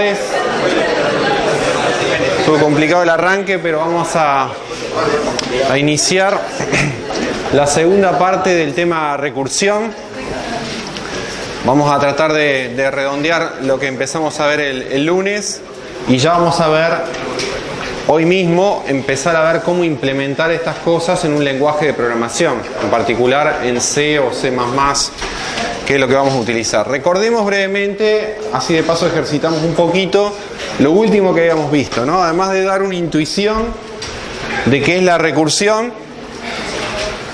tardes. Estuvo complicado el arranque, pero vamos a iniciar la segunda parte del tema recursión. Vamos a tratar de redondear lo que empezamos a ver el lunes y ya vamos a ver hoy mismo, empezar a ver cómo implementar estas cosas en un lenguaje de programación, en particular en C o C++, que es lo que vamos a utilizar. Recordemos brevemente, así de paso ejercitamos un poquito lo último que habíamos visto, ¿no? Además de dar una intuición de qué es la recursión,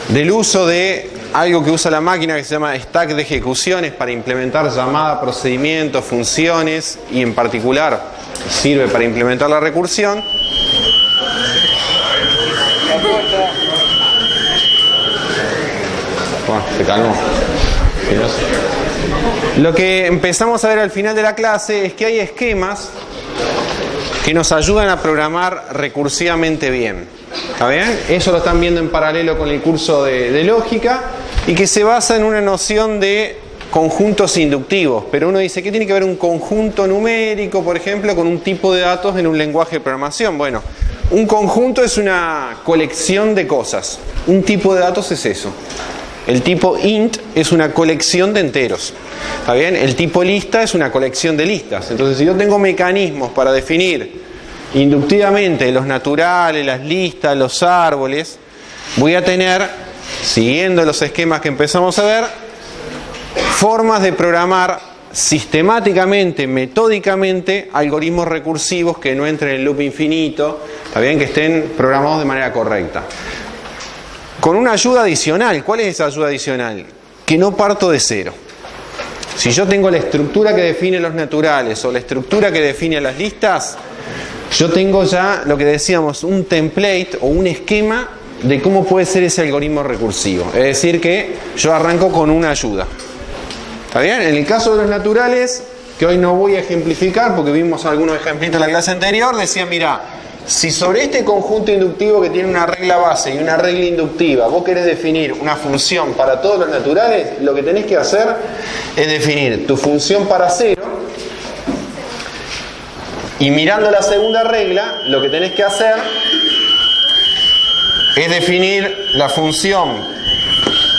del uso de algo que usa la máquina que se llama stack de ejecuciones para implementar llamada, procedimientos, funciones, y en particular sirve para implementar la recursión. Se calmó. Lo que empezamos a ver al final de la clase es que hay esquemas que nos ayudan a programar recursivamente bien. ¿Está bien? Eso lo están viendo en paralelo con el curso de lógica y que se basa en una noción de conjuntos inductivos. Pero uno dice, ¿qué tiene que ver un conjunto numérico, por ejemplo, con un tipo de datos en un lenguaje de programación? Bueno, un conjunto es una colección de cosas. Un tipo de datos es eso. El tipo int es una colección de enteros. ¿Está bien? El tipo lista es una colección de listas. Entonces, si yo tengo mecanismos para definir inductivamente los naturales, las listas, los árboles, voy a tener, siguiendo los esquemas que empezamos a ver, formas de programar sistemáticamente, metódicamente, algoritmos recursivos que no entren en el loop infinito, ¿está bien? Que estén programados de manera correcta. Con una ayuda adicional. ¿Cuál es esa ayuda adicional? Que no parto de cero. Si yo tengo la estructura que define los naturales o la estructura que define las listas, yo tengo ya lo que decíamos, un template o un esquema de cómo puede ser ese algoritmo recursivo. Es decir, que yo arranco con una ayuda. ¿Está bien? En el caso de los naturales, que hoy no voy a ejemplificar porque vimos algunos ejemplitos en la clase anterior, decía, mira, si sobre este conjunto inductivo que tiene una regla base y una regla inductiva, vos querés definir una función para todos los naturales, lo que tenés que hacer es definir tu función para cero. Y mirando la segunda regla, lo que tenés que hacer es definir la función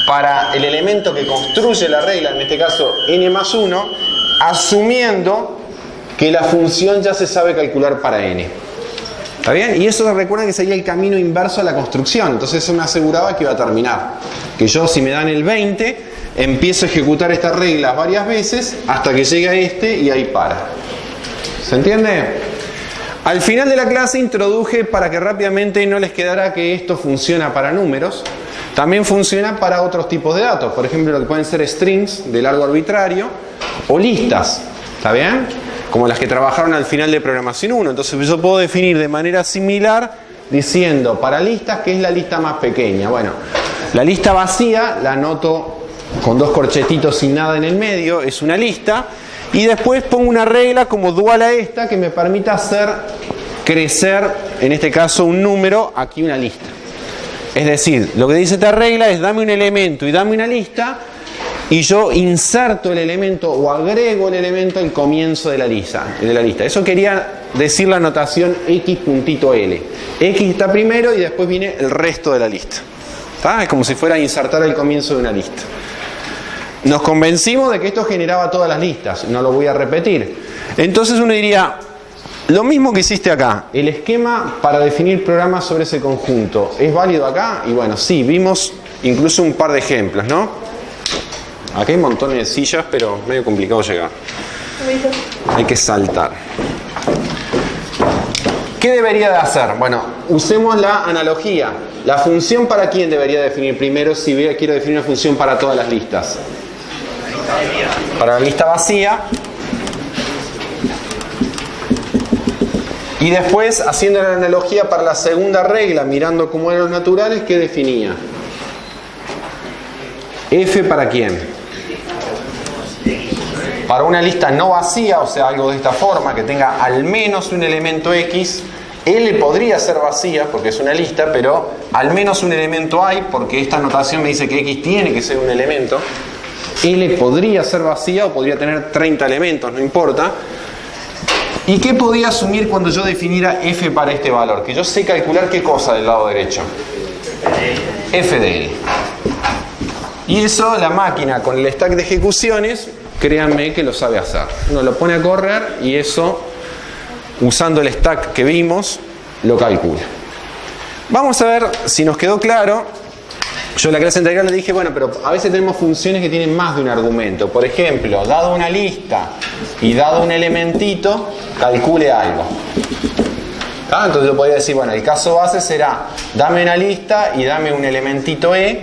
para el elemento que construye la regla, en este caso n+1, asumiendo que la función ya se sabe calcular para n. ¿Está bien? Y eso recuerden que sería el camino inverso a la construcción. Entonces eso me aseguraba que iba a terminar. Que yo, si me dan el 20, empiezo a ejecutar estas reglas varias veces hasta que llegue a este y ahí para. ¿Se entiende? Al final de la clase introduje, para que rápidamente no les quedara, que esto funciona para números. También funciona para otros tipos de datos. Por ejemplo, lo que pueden ser strings de largo arbitrario o listas. ¿Está bien? Como las que trabajaron al final de programación 1. Entonces yo puedo definir de manera similar diciendo para listas que es la lista más pequeña. Bueno, la lista vacía la anoto con dos corchetitos sin nada en el medio, es una lista. Y después pongo una regla como dual a esta que me permita hacer crecer, en este caso un número, aquí una lista. Es decir, lo que dice esta regla es dame un elemento y dame una lista, y yo inserto el elemento o agrego el elemento al comienzo de la lista. Eso quería decir la notación x.l. X está primero y después viene el resto de la lista. ¿Está? Es como si fuera a insertar el comienzo de una lista. Nos convencimos de que esto generaba todas las listas. No lo voy a repetir. Entonces uno diría, lo mismo que hiciste acá. El esquema para definir programas sobre ese conjunto, ¿es válido acá? Y bueno, sí, vimos incluso un par de ejemplos, ¿no? Aquí hay montones de sillas, pero medio complicado llegar. Hay que saltar. ¿Qué debería de hacer? Bueno, usemos la analogía. ¿La función para quién debería definir primero si quiero definir una función para todas las listas? Para la lista vacía. Y después, haciendo la analogía para la segunda regla, mirando cómo eran los naturales, ¿qué definía? ¿F para quién? Para una lista no vacía, o sea, algo de esta forma, que tenga al menos un elemento X. L podría ser vacía, porque es una lista, pero al menos un elemento hay, porque esta notación me dice que X tiene que ser un elemento. L podría ser vacía o podría tener 30 elementos, no importa. ¿Y qué podía asumir cuando yo definiera f para este valor? Que yo sé calcular qué cosa del lado derecho. F de L. Y eso la máquina con el stack de ejecuciones, créanme que lo sabe hacer. Uno lo pone a correr y eso, usando el stack que vimos, lo calcula. Vamos a ver si nos quedó claro. Yo en la clase anterior le dije, bueno, pero a veces tenemos funciones que tienen más de un argumento. Por ejemplo, dado una lista y dado un elementito, calcule algo. Entonces yo podría decir, bueno, el caso base será, dame una lista y dame un elementito E,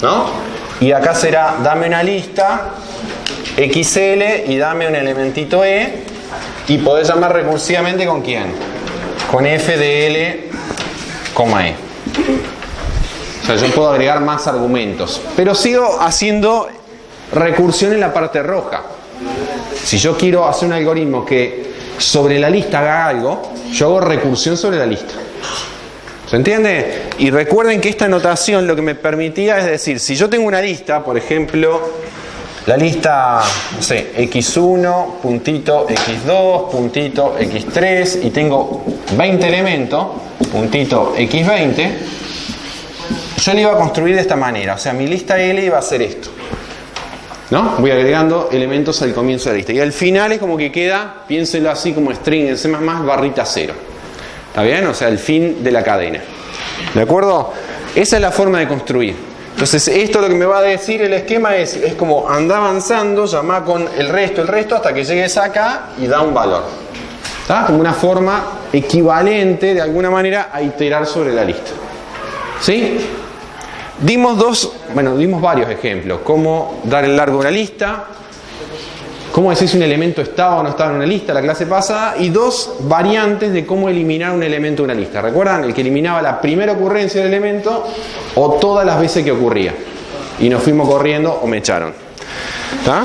¿no? Y acá será, dame una lista, XL y dame un elementito E, y podés llamar recursivamente ¿con quién? Con f de L, E. O sea, yo puedo agregar más argumentos, pero sigo haciendo recursión en la parte roja. Si yo quiero hacer un algoritmo que sobre la lista haga algo, yo hago recursión sobre la lista. ¿Se entiende? Y recuerden que esta notación lo que me permitía es decir, si yo tengo una lista, por ejemplo, la lista, no sé, x1, puntito x2, puntito x3, y tengo 20 elementos, puntito x20, yo le iba a construir de esta manera. O sea, mi lista L iba a ser esto, ¿no? Voy agregando elementos al comienzo de la lista. Y al final es como que queda, piénselo así como string en C++, barrita 0. ¿Está bien? O sea, el fin de la cadena. ¿De acuerdo? Esa es la forma de construir. Entonces, esto lo que me va a decir el esquema es como anda avanzando, llama con el resto, hasta que llegues acá y da un valor. ¿Está? Como una forma equivalente, de alguna manera, a iterar sobre la lista. ¿Sí? Dimos varios ejemplos. Cómo dar el largo a una lista, cómo decir si un elemento estaba o no estaba en una lista la clase pasada, y dos variantes de cómo eliminar un elemento de una lista. ¿Recuerdan? El que eliminaba la primera ocurrencia del elemento o todas las veces que ocurría. Y nos fuimos corriendo o me echaron. ¿Está?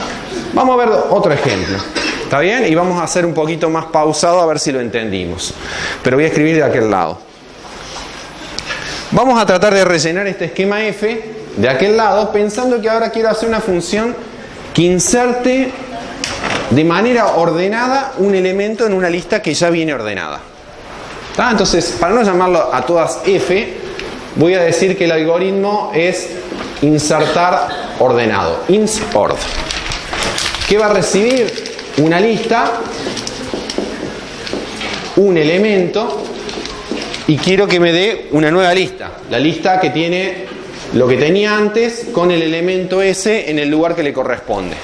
Vamos a ver otro ejemplo. ¿Está bien? Y vamos a hacer un poquito más pausado a ver si lo entendimos. Pero voy a escribir de aquel lado. Vamos a tratar de rellenar este esquema F de aquel lado, pensando que ahora quiero hacer una función que inserte de manera ordenada un elemento en una lista que ya viene ordenada. ¿Está? Entonces, para no llamarlo a todas F, voy a decir que el algoritmo es insertar ordenado, ins_ord. ¿Qué va a recibir? Una lista, un elemento, y quiero que me dé una nueva lista. La lista que tiene lo que tenía antes con el elemento S en el lugar que le corresponde.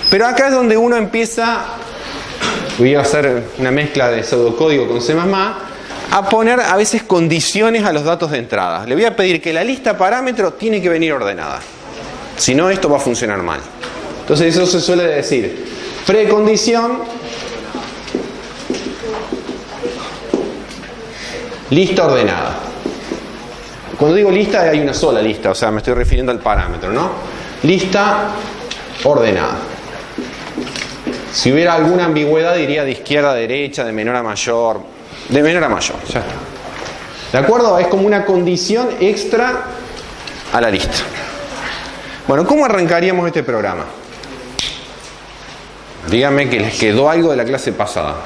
Pero acá es donde uno empieza, voy a hacer una mezcla de pseudocódigo con C++, a poner a veces condiciones a los datos de entrada. Le voy a pedir que la lista parámetro tiene que venir ordenada. Si no, esto va a funcionar mal. Entonces eso se suele decir. Precondición, lista ordenada. Cuando digo lista, hay una sola lista, o sea, me estoy refiriendo al parámetro, ¿no? Lista ordenada. Si hubiera alguna ambigüedad, diría de izquierda a derecha, de menor a mayor. De menor a mayor, ya está. ¿De acuerdo? Es como una condición extra a la lista. Bueno, ¿cómo arrancaríamos este programa? Díganme que les quedó algo de la clase pasada.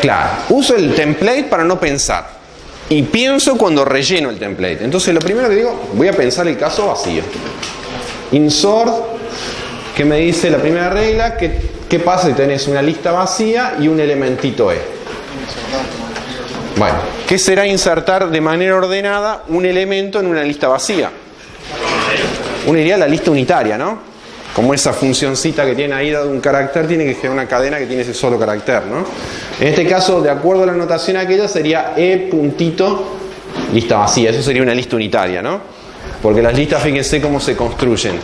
Claro, uso el template para no pensar. Y pienso cuando relleno el template. Entonces lo primero que digo, voy a pensar el caso vacío. Insert, que me dice la primera regla, ¿qué pasa si tenés una lista vacía y un elementito E? Bueno, ¿qué será insertar de manera ordenada un elemento en una lista vacía? Uno diría la lista unitaria, ¿no? Como esa funcioncita que tiene ahí dado un carácter, tiene que generar una cadena que tiene ese solo carácter, ¿no? En este caso, de acuerdo a la notación aquella, sería E puntito lista vacía. Eso sería una lista unitaria, ¿no? Porque las listas, fíjense cómo se construyen.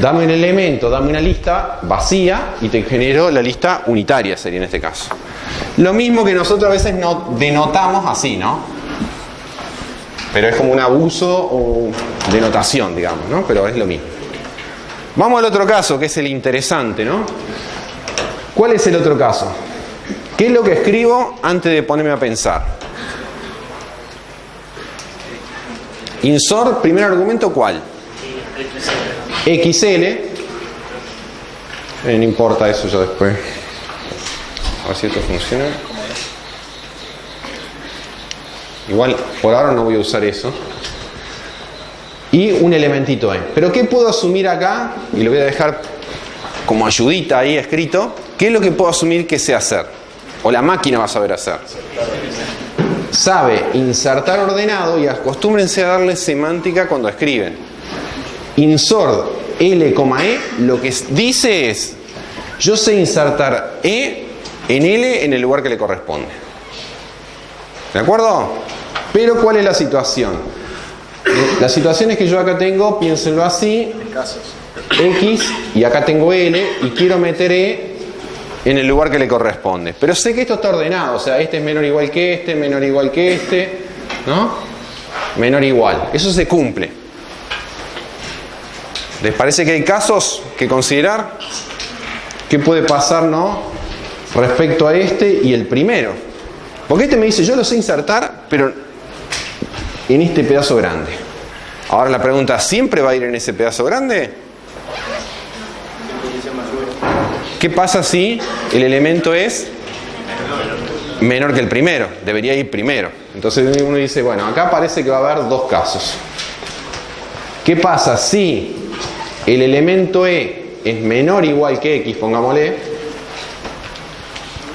Dame un elemento, dame una lista vacía y te genero la lista unitaria, sería en este caso. Lo mismo que nosotros a veces no denotamos así, ¿no? Pero es como un abuso de notación, digamos, ¿no? Pero es lo mismo. Vamos al otro caso, que es el interesante, ¿no? ¿Cuál es el otro caso? ¿Qué es lo que escribo antes de ponerme a pensar? Insert, primer argumento, ¿cuál? XL. No importa eso ya después. A ver si esto funciona. Igual, por ahora no voy a usar eso. Y un elementito E. Pero ¿qué puedo asumir acá? Y lo voy a dejar como ayudita ahí escrito. ¿Qué es lo que puedo asumir que sé hacer? O la máquina va a saber hacer. Sabe insertar ordenado, y acostúmbrense a darle semántica cuando escriben. Insert L, E, lo que dice es, yo sé insertar E en L en el lugar que le corresponde. ¿De acuerdo? Pero ¿cuál es la situación? La situación es que yo acá tengo, piénsenlo así, X, y acá tengo L, y quiero meter E en el lugar que le corresponde. Pero sé que esto está ordenado, o sea, este es menor o igual que este, menor o igual que este, ¿no? Menor o igual. Eso se cumple. ¿Les parece que hay casos que considerar? ¿Qué puede pasar, no? Respecto a este y el primero. Porque este me dice, yo lo sé insertar, pero en este pedazo grande. Ahora la pregunta, ¿siempre va a ir en ese pedazo grande? ¿Qué pasa si el elemento es menor que el primero? Debería ir primero. Entonces uno dice, bueno, acá parece que va a haber dos casos. ¿Qué pasa si el elemento E es menor o igual que X, pongámosle?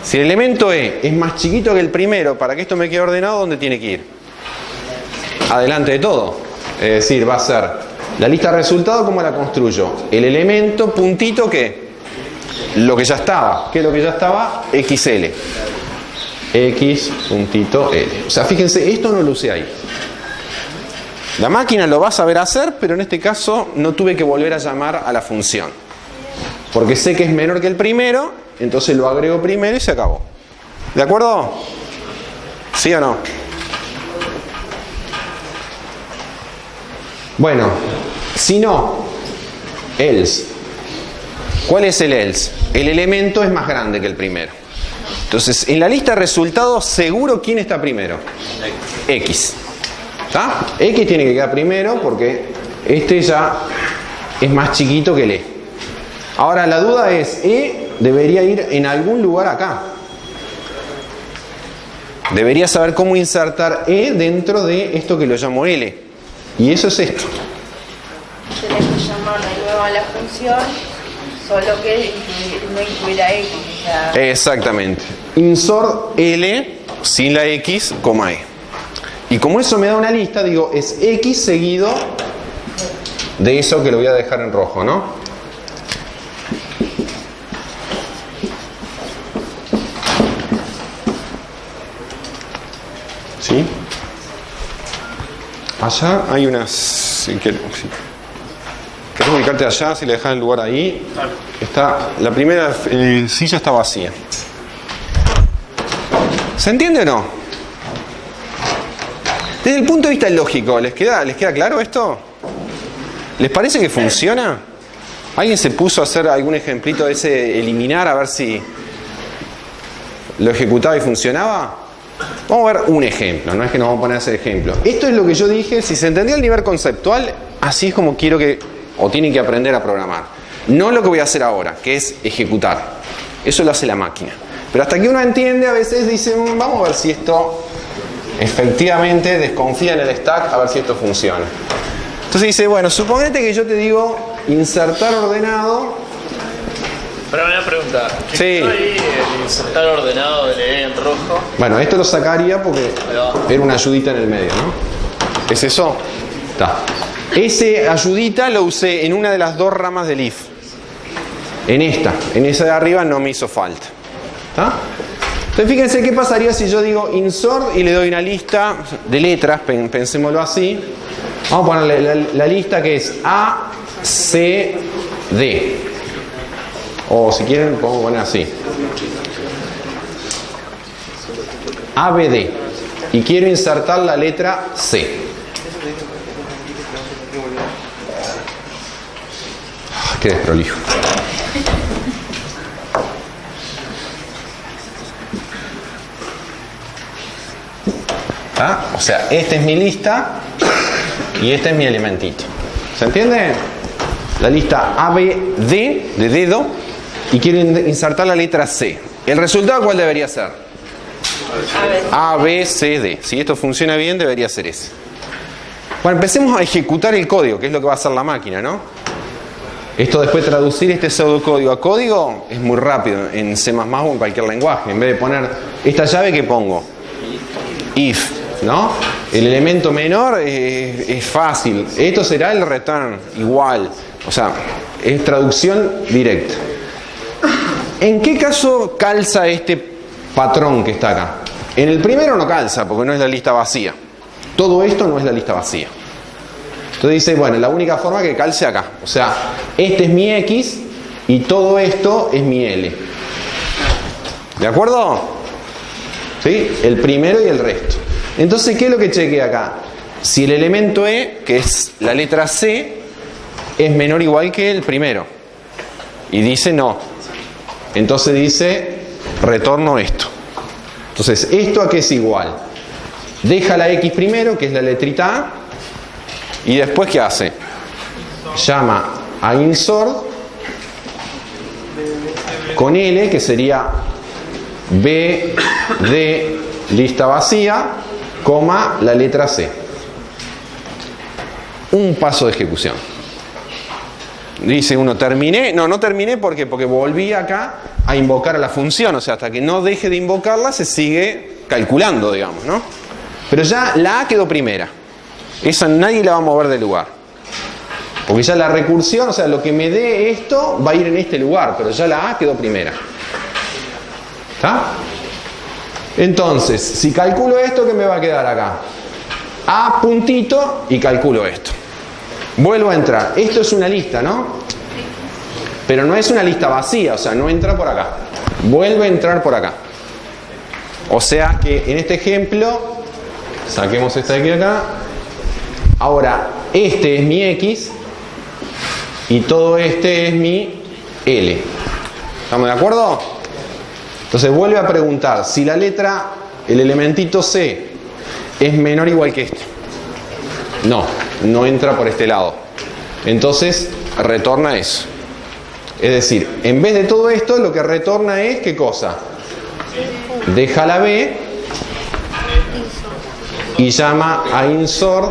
Si el elemento E es más chiquito que el primero, para que esto me quede ordenado, ¿dónde tiene que ir? Adelante de todo. Es decir, va a ser la lista de resultados, ¿cómo la construyo? El elemento, puntito, ¿qué? Lo que ya estaba. ¿Qué es lo que ya estaba? XL. X, puntito, L. O sea, fíjense, esto no lo usé ahí. La máquina lo va a saber hacer, pero en este caso no tuve que volver a llamar a la función. Porque sé que es menor que el primero, entonces lo agrego primero y se acabó. ¿De acuerdo? ¿Sí o no? Bueno, si no, else. ¿Cuál es el else? El elemento es más grande que el primero. Entonces, en la lista de resultados, seguro quién está primero. X. ¿Está? X tiene que quedar primero porque este ya es más chiquito que el E. Ahora la duda es, E debería ir en algún lugar acá. Debería saber cómo insertar E dentro de esto que lo llamo L. Y eso es esto. Tenés que llamar de nuevo a la función, solo que no incluirá X. O sea... Exactamente. Insert L sin la X, coma E. Y como eso me da una lista, digo, es X seguido de eso que lo voy a dejar en rojo, ¿no? ¿Sí? Allá hay unas... Si querés ubicarte allá, si le dejas el lugar ahí, está, la primera silla está vacía. ¿Se entiende o no? Desde el punto de vista lógico, ¿les queda claro esto? ¿Les parece que funciona? ¿Alguien se puso a hacer algún ejemplito de ese eliminar a ver si lo ejecutaba y funcionaba? Vamos a ver un ejemplo, no es que nos vamos a poner a hacer ejemplo. Esto es lo que yo dije, si se entendía el nivel conceptual, así es como quiero que, o tienen que aprender a programar. No lo que voy a hacer ahora, que es ejecutar. Eso lo hace la máquina. Pero hasta que uno entiende, a veces dice, vamos a ver si esto efectivamente desconfía en el stack, a ver si esto funciona. Entonces dice, bueno, suponete que yo te digo insertar ordenado. Pero una pregunta. Sí. Ahí el insertar ordenado del E en rojo. Bueno, esto lo sacaría porque era una ayudita en el medio, ¿no? ¿Es eso? Está. Ese ayudita lo usé en una de las dos ramas del if. En esa de arriba no me hizo falta. ¿Está? Entonces fíjense qué pasaría si yo digo insert y le doy una lista de letras, pensémoslo así. Vamos a ponerle la lista que es A, C, D. O si quieren podemos poner así. A, B, D. Y quiero insertar la letra C. Qué desprolijo. ¿Ah? O sea, esta es mi lista y este es mi elementito. ¿Se entiende? La lista A, B, D de dedo y quiero insertar la letra C. ¿El resultado cuál debería ser? A, B, C, D. Si esto funciona bien, debería ser ese. Bueno, empecemos a ejecutar el código, que es lo que va a hacer la máquina, ¿no? Esto después traducir este pseudocódigo a código es muy rápido en C++ o en cualquier lenguaje. En vez de poner esta llave, ¿qué pongo? If, ¿no? El elemento menor es fácil. Esto será el return, igual. O sea, es traducción directa. ¿En qué caso calza este patrón que está acá? En el primero no calza, porque no es la lista vacía. Todo esto no es la lista vacía. Entonces dice, bueno, la única forma que calce acá. O sea, este es mi X y todo esto es mi L. ¿De acuerdo? ¿Sí? El primero y el resto. Entonces, ¿qué es lo que chequea acá? Si el elemento E, que es la letra C, es menor o igual que el primero. Y dice no. Entonces dice, retorno esto. Entonces, ¿esto a qué es igual? Deja la X primero, que es la letrita A. Y después, ¿qué hace? Llama a insert con L, que sería B de lista vacía, coma la letra C. Un paso de ejecución. Dice uno, ¿terminé? No terminé porque volví acá a invocar a la función. O sea, hasta que no deje de invocarla, se sigue calculando, digamos, ¿no? Pero ya la A quedó primera. Esa nadie la va a mover del lugar. Porque ya la recursión, o sea, lo que me dé esto va a ir en este lugar, pero ya la A quedó primera. ¿Está? Entonces, si calculo esto, ¿qué me va a quedar acá? A puntito y calculo esto. Vuelvo a entrar. Esto es una lista, ¿no? Pero no es una lista vacía, o sea, no entra por acá. Vuelve a entrar por acá. O sea que en este ejemplo, saquemos esta de aquí acá. Ahora, este es mi X y todo este es mi L. ¿Estamos de acuerdo? Entonces vuelve a preguntar si la letra, el elementito C, es menor o igual que este. No entra por este lado. Entonces retorna eso. Es decir, en vez de todo esto, lo que retorna es, ¿qué cosa? Deja la B y llama a insert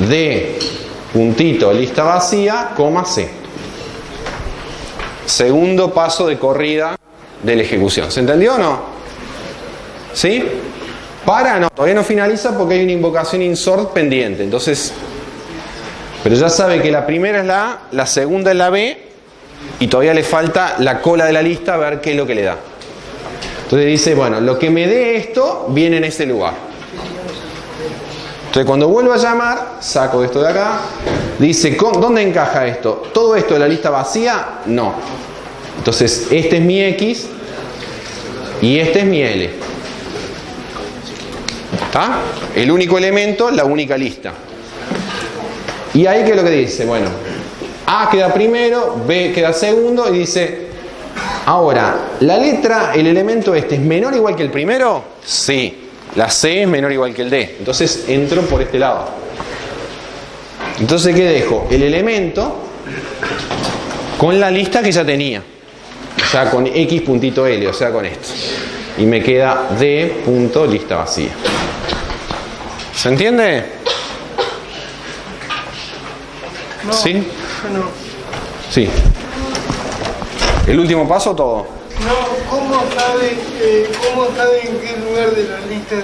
de puntito lista vacía, coma C. Segundo paso de corrida de la ejecución. ¿Se entendió o no? ¿Sí? No, todavía no finaliza porque hay una invocación insert pendiente. Entonces, pero ya sabe que la primera es la A, la segunda es la B y todavía le falta la cola de la lista a ver qué es lo que le da. Entonces dice, bueno, lo que me dé esto viene en ese lugar. Entonces cuando vuelvo a llamar, saco esto de acá, dice, ¿dónde encaja esto? ¿Todo esto de la lista vacía? No. Entonces este es mi X y este es mi L. ¿Está? El único elemento, la única lista. Y ahí, ¿qué es lo que dice? Bueno, A queda primero, B queda segundo y dice, ahora, ¿la letra, el elemento este es menor o igual que el primero? Sí. La C es menor o igual que el D. Entonces entro por este lado. Entonces, ¿qué dejo? El elemento con la lista que ya tenía. O sea, con X puntito L, o sea, con esto. Y me queda D punto lista vacía. ¿Se entiende? No, ¿Sí? No. Sí. ¿El último paso o todo? No, ¿cómo sabe en qué lugar de la lista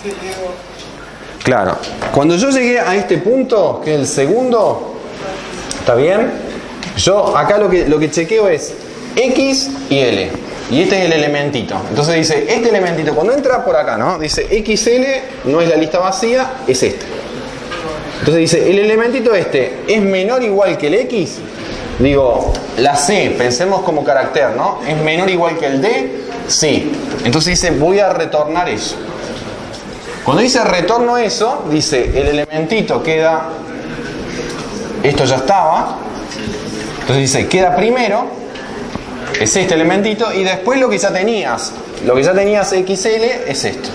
se quedó? Claro. Cuando yo llegué a este punto, que es el segundo, ¿está bien? Yo acá lo que chequeo es X y L. Y este es el elementito. Entonces dice, este elementito, cuando entra por acá, ¿no? Dice XL, no es la lista vacía, es este. Entonces dice, el elementito este es menor o igual que el X. Digo, la C, pensemos como carácter, ¿no? ¿Es menor o igual que el D? Sí. Entonces dice, voy a retornar eso. Cuando dice retorno eso, dice, el elementito queda, esto ya estaba, entonces dice, queda primero, es este elementito, y después lo que ya tenías XL es esto.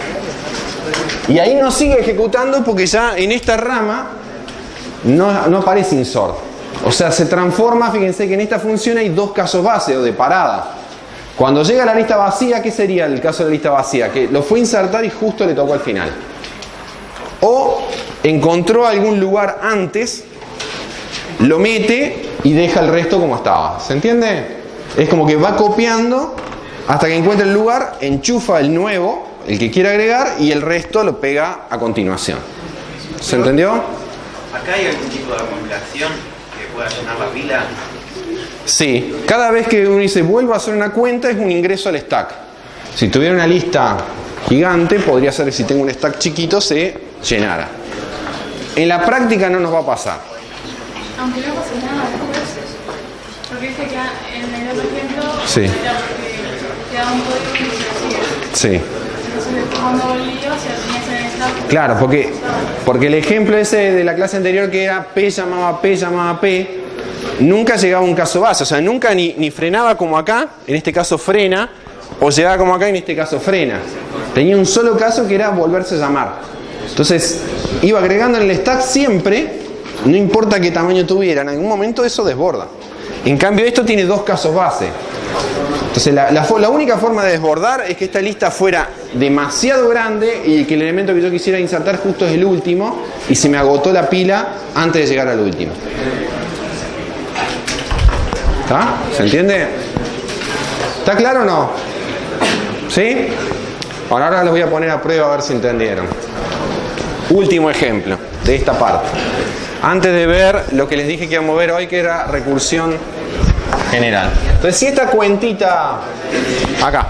Y ahí no sigue ejecutando porque ya en esta rama no aparece insert. O sea, se transforma, fíjense que en esta función hay dos casos base o de parada. Cuando llega a la lista vacía, ¿qué sería el caso de la lista vacía? Que lo fue a insertar y justo le tocó al final. O encontró algún lugar antes, lo mete y deja el resto como estaba. ¿Se entiende? Es como que va copiando hasta que encuentra el lugar, enchufa el nuevo, el que quiere agregar, y el resto lo pega a continuación. ¿Se entendió? ¿Acá hay algún tipo de acumulación que pueda llenar la pila? Sí, cada vez que uno dice vuelvo a hacer una cuenta es un ingreso al stack. Si tuviera una lista gigante, podría ser que si tengo un stack chiquito se llenara. En la práctica no nos va a pasar. Aunque no pase nada después, porque viste que en el otro ejemplo Sí. era porque te da un código y se sigue. Sí. Entonces cuando volvió se tenías en el stack. Claro, porque el ejemplo ese de la clase anterior que era P llamaba P, nunca llegaba a un caso base, o sea, nunca ni frenaba como acá, en este caso frena, o llegaba como acá, en este caso frena. Tenía un solo caso que era volverse a llamar. Entonces, iba agregando en el stack siempre, no importa qué tamaño tuviera, en algún momento eso desborda. En cambio, esto tiene dos casos base. Entonces, la única forma de desbordar es que esta lista fuera demasiado grande y que el elemento que yo quisiera insertar justo es el último y se me agotó la pila antes de llegar al último. ¿Está? ¿Se entiende? ¿Está claro o no? ¿Sí? Ahora los voy a poner a prueba a ver si entendieron. Último ejemplo de esta parte. Antes de ver lo que les dije que íbamos a ver hoy, que era recursión general. Entonces, si esta cuentita acá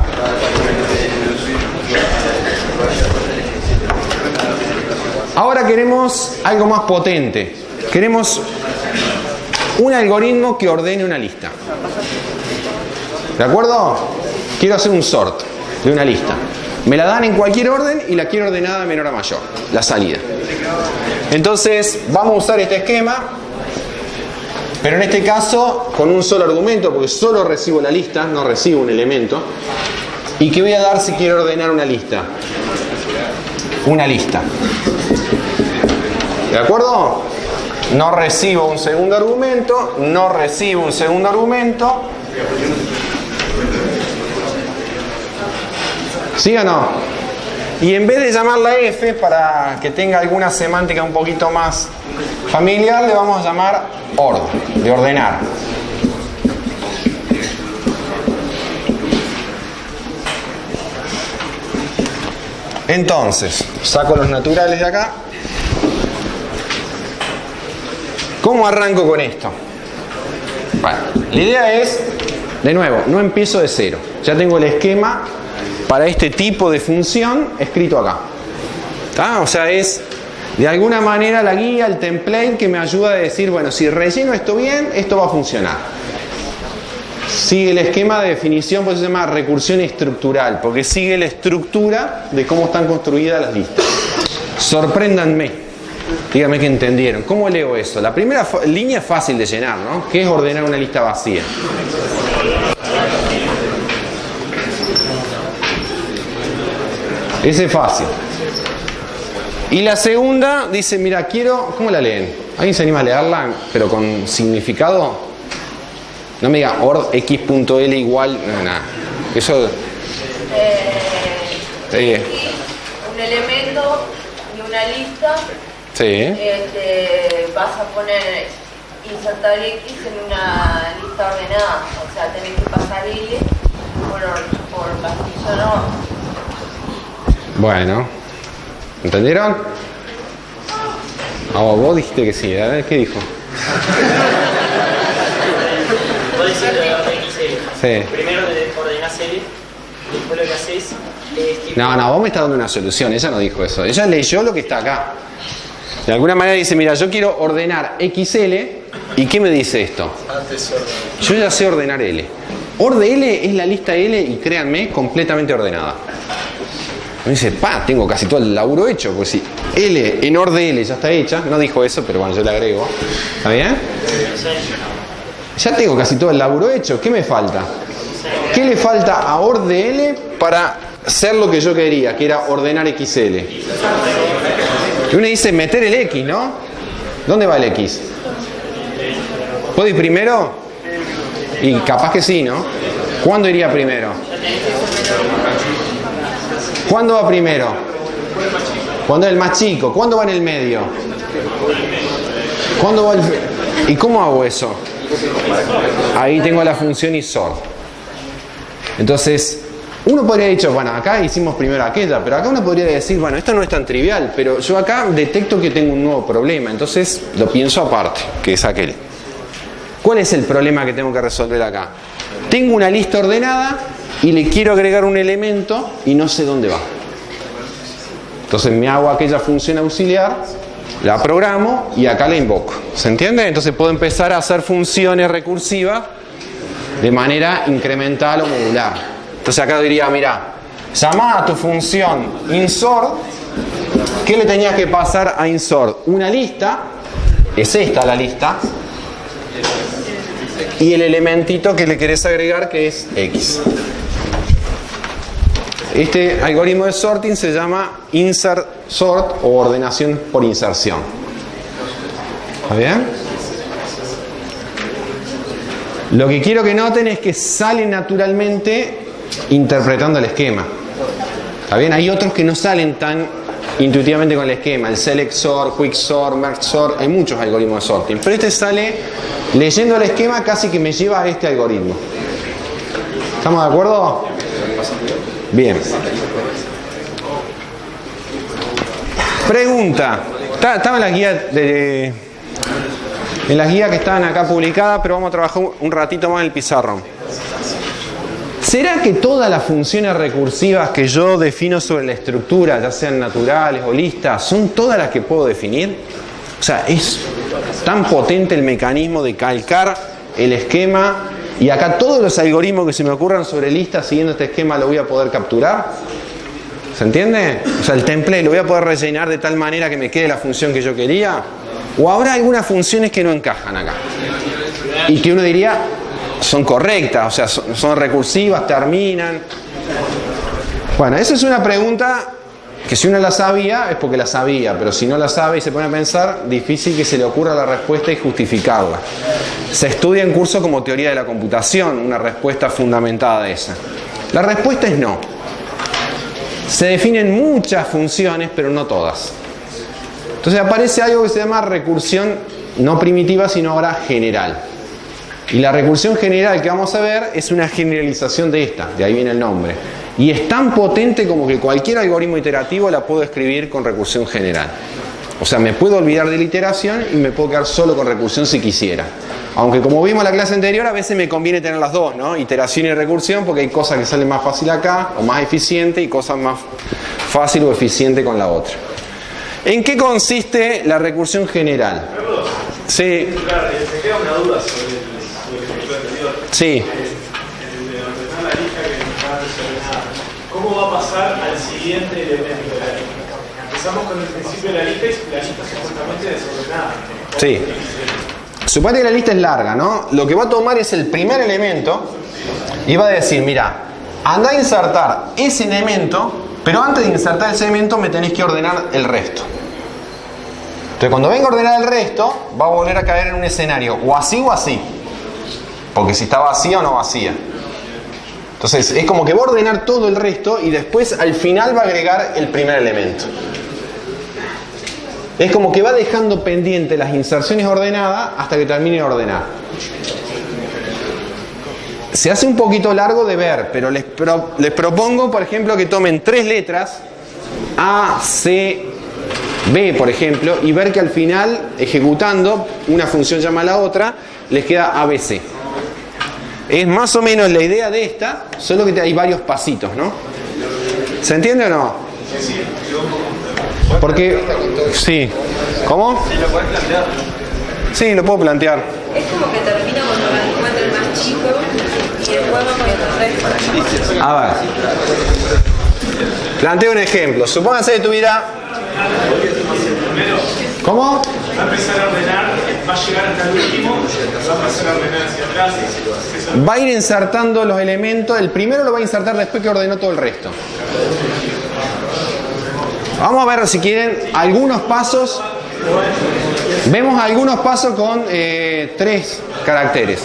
ahora queremos algo más potente, queremos un algoritmo que ordene una lista. ¿De acuerdo? Quiero hacer un sort de una lista. Me la dan en cualquier orden y la quiero ordenada de menor a mayor, la salida. Entonces, vamos a usar este esquema, pero en este caso con un solo argumento, porque solo recibo la lista, no recibo un elemento. ¿Y qué voy a dar si quiero ordenar una lista? Una lista. ¿De acuerdo? No recibo un segundo argumento, no recibo un segundo argumento. ¿Sí o no? Y en vez de llamarla F, para que tenga alguna semántica un poquito más familiar, le vamos a llamar ord, de ordenar. Entonces, saco los naturales de acá. ¿Cómo arranco con esto? Bueno, la idea es, de nuevo, no empiezo de cero. Ya tengo el esquema para este tipo de función escrito acá. ¿Tá? O sea, es de alguna manera la guía, el template que me ayuda a decir, bueno, si relleno esto bien, esto va a funcionar. Sigue el esquema de definición, por eso se llama recursión estructural, porque sigue la estructura de cómo están construidas las listas. Sorpréndanme. Díganme que entendieron. ¿Cómo leo eso? La primera línea es fácil de llenar, ¿no? ¿Qué es ordenar una lista vacía? Ese es fácil. Y la segunda dice, mira, quiero... ¿Cómo la leen? ¿Alguien se anima a leerla, pero con significado? No me diga ord x.l igual... No, nada. Eso... Un elemento y una lista. Sí. Vas a poner insertar X en una lista ordenada. O sea, tenés que pasar L por pastilla no. Bueno, ¿entendieron? Ah, vos dijiste que sí, ¿eh? ¿Qué dijo? Vos decís lo de XL. Sí. Primero ordenás L, después lo que haces es tipo... No, vos me estás dando una solución, ella no dijo eso. Ella leyó lo que está acá. De alguna manera dice, mira, yo quiero ordenar XL, ¿y qué me dice esto? Yo ya sé ordenar L. Ord L es la lista L y créanme, completamente ordenada. Me dice, tengo casi todo el laburo hecho, pues si L en ord L ya está hecha, no dijo eso, pero bueno, yo le agrego. ¿Está bien? Ya tengo casi todo el laburo hecho, ¿qué me falta? ¿Qué le falta a ord L para hacer lo que yo quería, que era ordenar XL? Y uno dice meter el X, ¿no? ¿Dónde va el X? ¿Puedo ir primero? Y capaz que sí, ¿no? ¿Cuándo iría primero? ¿Cuándo va primero? Cuando es el más chico. ¿Cuándo va en el medio? ¿Cuándo va el... ¿Y cómo hago eso? Ahí tengo la función ISORT. Entonces, uno podría haber dicho, bueno, acá hicimos primero aquella, pero acá uno podría decir, bueno, esto no es tan trivial, pero yo acá detecto que tengo un nuevo problema, entonces lo pienso aparte, que es aquel. ¿Cuál es el problema que tengo que resolver acá? Tengo una lista ordenada y le quiero agregar un elemento y no sé dónde va. Entonces me hago aquella función auxiliar, la programo y acá la invoco. ¿Se entiende? Entonces puedo empezar a hacer funciones recursivas de manera incremental o modular. Entonces acá diría, mira, llamá a tu función insort. ¿Qué le tenías que pasar a insort? Una lista, es esta la lista, y el elementito que le querés agregar, que es X. Este algoritmo de sorting se llama insert sort o ordenación por inserción. ¿Está bien? Lo que quiero que noten es que sale naturalmente interpretando el esquema. ¿Está bien? Hay otros que no salen tan intuitivamente con el esquema. El select sort, quick sort, merge sort. Hay muchos algoritmos de sorting. Pero este sale leyendo el esquema, casi que me lleva a este algoritmo. ¿Estamos de acuerdo? Bien. Pregunta. Estaba en la guía en las guías que estaban acá publicadas, pero vamos a trabajar un ratito más en el pizarrón. ¿Será que todas las funciones recursivas que yo defino sobre la estructura, ya sean naturales o listas, son todas las que puedo definir? O sea, es tan potente el mecanismo de calcar el esquema y acá todos los algoritmos que se me ocurran sobre listas siguiendo este esquema lo voy a poder capturar. ¿Se entiende? O sea, el template lo voy a poder rellenar de tal manera que me quede la función que yo quería. ¿O habrá algunas funciones que no encajan acá? Y que uno diría, son correctas, o sea, son recursivas, terminan. Bueno, esa es una pregunta que si uno la sabía es porque la sabía, pero si no la sabe y se pone a pensar, difícil que se le ocurra la respuesta y justificarla. Se estudia en cursos como teoría de la computación, una respuesta fundamentada de esa. La respuesta es no. Se definen muchas funciones, pero no todas. Entonces aparece algo que se llama recursión no primitiva, sino ahora general. Y la recursión general que vamos a ver es una generalización de esta, de ahí viene el nombre. Y es tan potente como que cualquier algoritmo iterativo la puedo escribir con recursión general. O sea, me puedo olvidar de la iteración y me puedo quedar solo con recursión si quisiera. Aunque como vimos en la clase anterior, a veces me conviene tener las dos, ¿no? Iteración y recursión, porque hay cosas que salen más fácil acá, o más eficiente, y cosas más fácil o eficiente con la otra. ¿En qué consiste la recursión general? Sí. Me queda una duda sobre el ejemplo anterior. Sí. ¿Cómo va a pasar al siguiente elemento de la lista? Empezamos con el principio de la lista y la lista es supuestamente desordenada. Sí. Suponete que la lista es larga, ¿no? Lo que va a tomar es el primer elemento y va a decir, mira, anda a insertar ese elemento, pero antes de insertar ese elemento me tenés que ordenar el resto. Entonces cuando venga a ordenar el resto, va a volver a caer en un escenario o así, porque si está vacía o no vacía. Entonces es como que va a ordenar todo el resto y después al final va a agregar el primer elemento. Es como que va dejando pendiente las inserciones ordenadas hasta que termine de ordenar. Se hace un poquito largo de ver, pero les propongo, por ejemplo, que tomen 3 letras, A, C, B, por ejemplo, y ver que al final, ejecutando, una función llama a la otra, les queda ABC. Es más o menos la idea de esta, solo que hay varios pasitos, ¿no? ¿Se entiende o no? Porque, sí. ¿Cómo? ¿Sí lo puedes plantear? Sí, lo puedo plantear. Es como que termina cuando me encuentro el más chico y después vamos viendo el resto. A ver. Planteo un ejemplo. Supónganse que tuviera... ¿Cómo? Va a empezar a ordenar, va a llegar hasta el último, va a empezar a ordenar hacia atrás. Va a ir insertando los elementos. El primero lo va a insertar después que ordenó todo el resto. Vamos a ver si quieren algunos pasos. Vemos algunos pasos con 3 caracteres.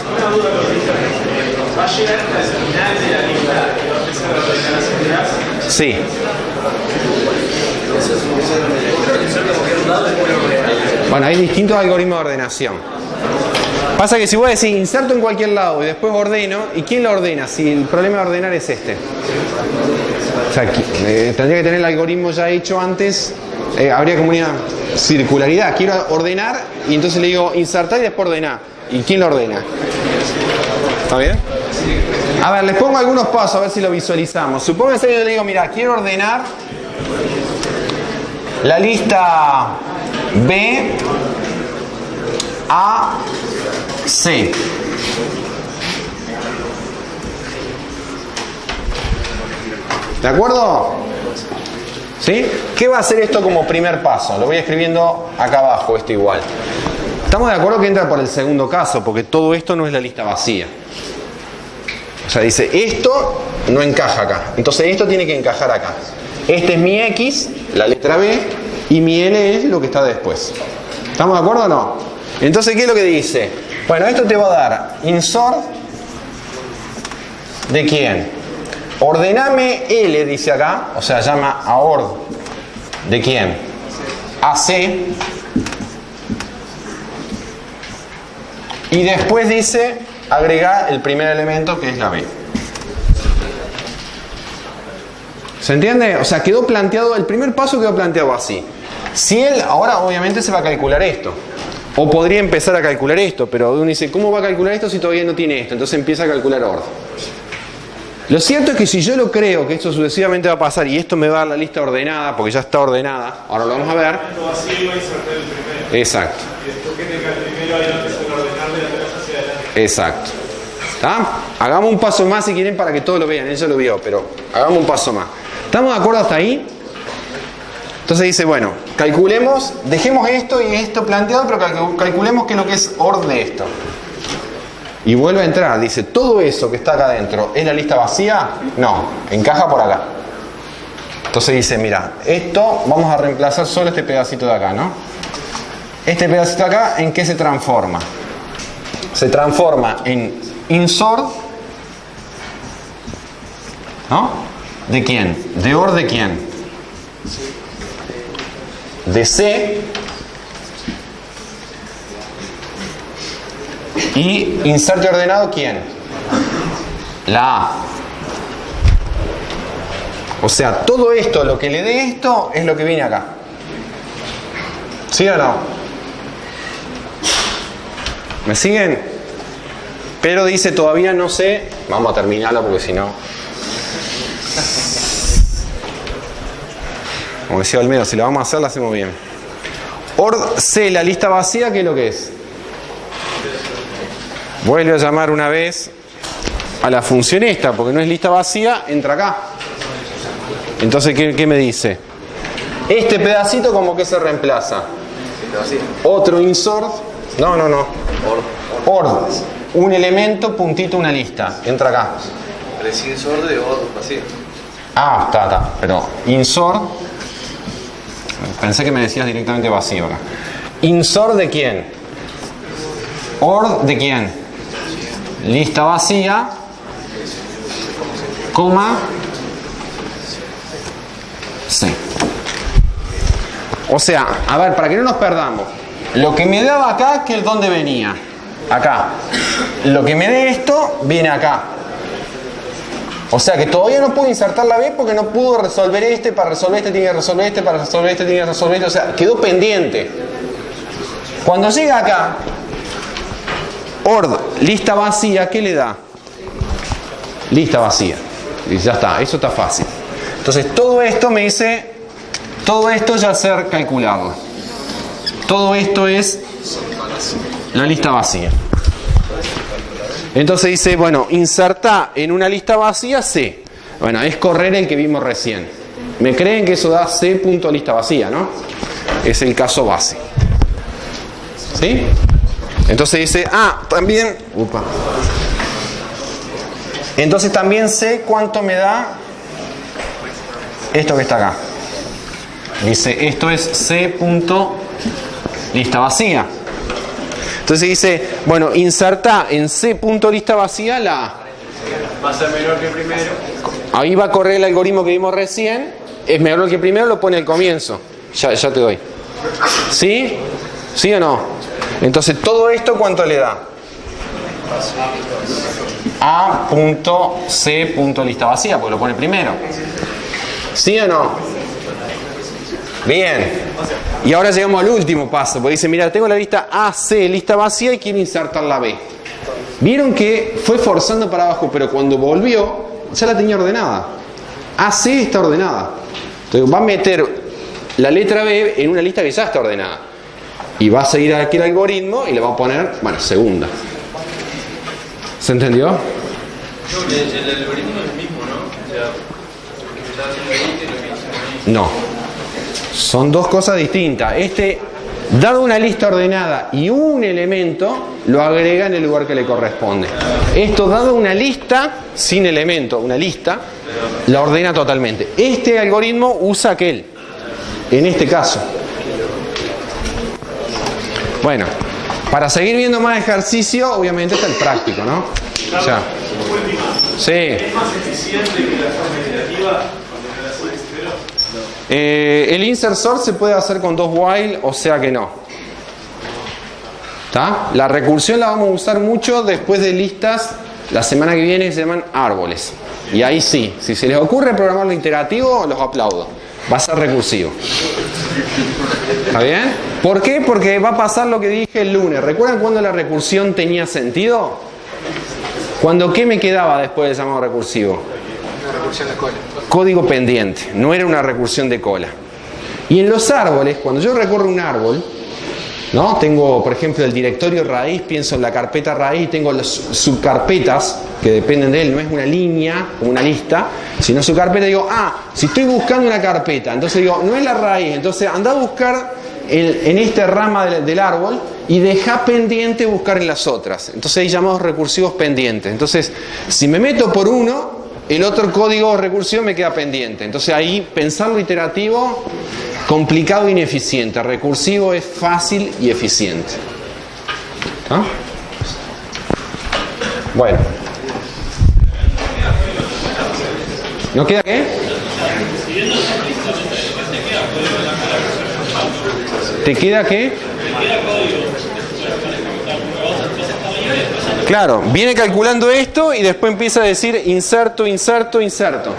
¿Va a llegar hasta el final de la lista y va a empezar a ordenar hacia atrás? Sí. Bueno, hay distintos algoritmos de ordenación. Pasa que si vos decís inserto en cualquier lado y después ordeno, ¿y quién lo ordena? Si el problema de ordenar es este. O sea, tendría que tener el algoritmo ya hecho antes, habría como una circularidad. Quiero ordenar y entonces le digo insertar y después ordenar. ¿Y quién lo ordena? ¿Está bien? A ver, les pongo algunos pasos a ver si lo visualizamos. Supónganse que yo le digo, mira, quiero ordenar la lista B A C. ¿De acuerdo? ¿Sí? ¿Qué va a hacer esto como primer paso? Lo voy escribiendo acá abajo, esto igual. Estamos de acuerdo que entra por el segundo caso, porque todo esto no es la lista vacía. O sea, dice, esto no encaja acá. Entonces esto tiene que encajar acá. Este es mi X, la letra B, y mi L es lo que está después. ¿Estamos de acuerdo o no? Entonces, ¿qué es lo que dice? Bueno, esto te va a dar insort de quién. Ordename L, dice acá, o sea, llama a ord de quién. AC. Y después dice, agrega el primer elemento que es la B. ¿Se entiende? O sea, quedó planteado, el primer paso quedó planteado así. Si él, ahora obviamente se va a calcular esto. O podría empezar a calcular esto, pero uno dice, ¿cómo va a calcular esto si todavía no tiene esto? Entonces empieza a calcular ord. Lo cierto es que si yo lo creo que esto sucesivamente va a pasar y esto me va a dar la lista ordenada, porque ya está ordenada, ahora lo vamos a ver. Exacto. Exacto. ¿Está? Hagamos un paso más si quieren para que todos lo vean, ella lo vio, pero hagamos un paso más. ¿Estamos de acuerdo hasta ahí? Entonces dice, bueno, calculemos, dejemos esto y esto planteado, pero calculemos qué es lo que es ord de esto. Y vuelve a entrar, dice, ¿todo eso que está acá adentro es la lista vacía? No, encaja por acá. Entonces dice, mira, esto vamos a reemplazar solo este pedacito de acá, ¿no? Este pedacito de acá, ¿en qué se transforma? Se transforma en insort, ¿no? ¿De quién? ¿De ord de quién? De C. Y inserte ordenado, ¿quién? La A. O sea, todo esto, lo que le dé esto, es lo que viene acá. ¿Sí o no? ¿Me siguen? Pero dice, todavía no sé. Vamos a terminarlo porque si no... Como decía Olmedo, si lo vamos a hacer, lo hacemos bien. Ord C, la lista vacía, ¿qué es lo que es? Vuelve a llamar una vez a la función esta, porque no es lista vacía, entra acá. Entonces, ¿qué me dice? Este pedacito, ¿como que se reemplaza? Otro insort. No. Ord. Un elemento, puntito, una lista. Entra acá. Pero es insort de ord vacío. Ah, está. Pero insort. Pensé que me decías directamente vacío acá. Insort de quién? Ord de quién? Lista vacía, coma, C. O sea, a ver, para que no nos perdamos, lo que me daba acá, que es donde venía, acá. Lo que me dé esto, viene acá. O sea que todavía no puedo insertar la B porque no pudo resolver este, para resolver este tiene que resolver este, para resolver este tiene que resolver este, o sea, quedó pendiente. Cuando llega acá, ord, lista vacía, ¿qué le da? Lista vacía. Y ya está, eso está fácil. Entonces todo esto me dice, todo esto ya ser calculado. Todo esto es la lista vacía. Entonces dice, bueno, inserta en una lista vacía C. Bueno, es correr el que vimos recién. ¿Me creen que eso da C punto lista vacía, no? Es el caso base. ¿Sí? Entonces dice, también... Entonces también sé cuánto me da esto que está acá. Dice, esto es C punto lista vacía. Entonces dice, bueno, inserta en C punto lista vacía la A. Va a ser menor que el primero. Ahí va a correr el algoritmo que vimos recién. Es menor que el primero, lo pone al comienzo. Ya te doy. ¿Sí? ¿Sí o no? Entonces, todo esto, ¿cuánto le da? A punto C punto lista vacía, porque lo pone primero. ¿Sí o no? Bien. Y ahora llegamos al último paso, porque dice, mira, tengo la lista AC, lista vacía, y quiero insertar la B. Vieron que fue forzando para abajo, pero cuando volvió, ya la tenía ordenada. AC está ordenada. Entonces va a meter la letra B en una lista que ya está ordenada. Y va a seguir aquí el algoritmo y le va a poner, bueno, segunda. ¿Se entendió? El algoritmo es el mismo, ¿no? O sea, lo que está haciendo ahí es lo que hizo ahí. No. Son dos cosas distintas. Dado una lista ordenada y un elemento, lo agrega en el lugar que le corresponde. Esto, dado una lista sin elemento, una lista, la ordena totalmente. Este algoritmo usa aquel, en este caso. Bueno, para seguir viendo más ejercicio, obviamente está el práctico, ¿no? O sea, sí. ¿Es más eficiente que la forma iterativa? El insert sort se puede hacer con 2 while, o sea que no. ¿Está? La recursión la vamos a usar mucho después de listas. La semana que viene se llaman árboles. Y ahí sí, si se les ocurre programarlo iterativo, los aplaudo. Va a ser recursivo. ¿Está bien? ¿Por qué? Porque va a pasar lo que dije el lunes. ¿Recuerdan cuando la recursión tenía sentido? Cuando ¿qué me quedaba después del llamado recursivo? Una recursión de cola. Código pendiente, no era una recursión de cola. Y en los árboles, cuando yo recorro un árbol, ¿no? Tengo, por ejemplo, el directorio raíz, pienso en la carpeta raíz, tengo las subcarpetas que dependen de él, no es una línea, como una lista, sino subcarpeta, digo, si estoy buscando una carpeta, entonces digo, no es la raíz, entonces anda a buscar en esta rama del árbol y deja pendiente buscar en las otras. Entonces hay llamados recursivos pendientes. Entonces, si me meto por uno, el otro código recursivo me queda pendiente. Entonces ahí pensarlo iterativo, complicado e ineficiente. Recursivo es fácil y eficiente. ¿Ah? Bueno. ¿No queda qué? ¿Te queda qué? Claro, viene calculando esto y después empieza a decir inserto, inserto, inserto.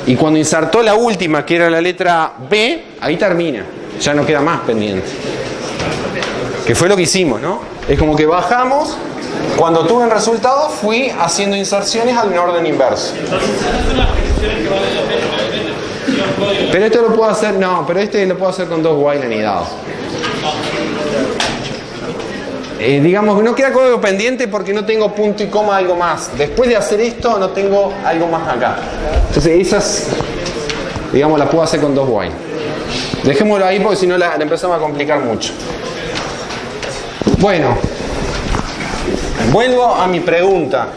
Y cuando insertó la última, que era la letra B, ahí termina. Ya no queda más pendiente. Que fue lo que hicimos, ¿no? Es como que bajamos. Cuando tuve el resultado, fui haciendo inserciones al orden inverso. Pero esto lo puedo hacer, no, pero este lo puedo hacer con 2 while anidados. Digamos que no queda código pendiente porque no tengo punto y coma algo más. Después de hacer esto no tengo algo más acá. Entonces esas, digamos, las puedo hacer con 2 while. Dejémoslo ahí porque si no la empezamos a complicar mucho. Bueno, vuelvo a mi pregunta.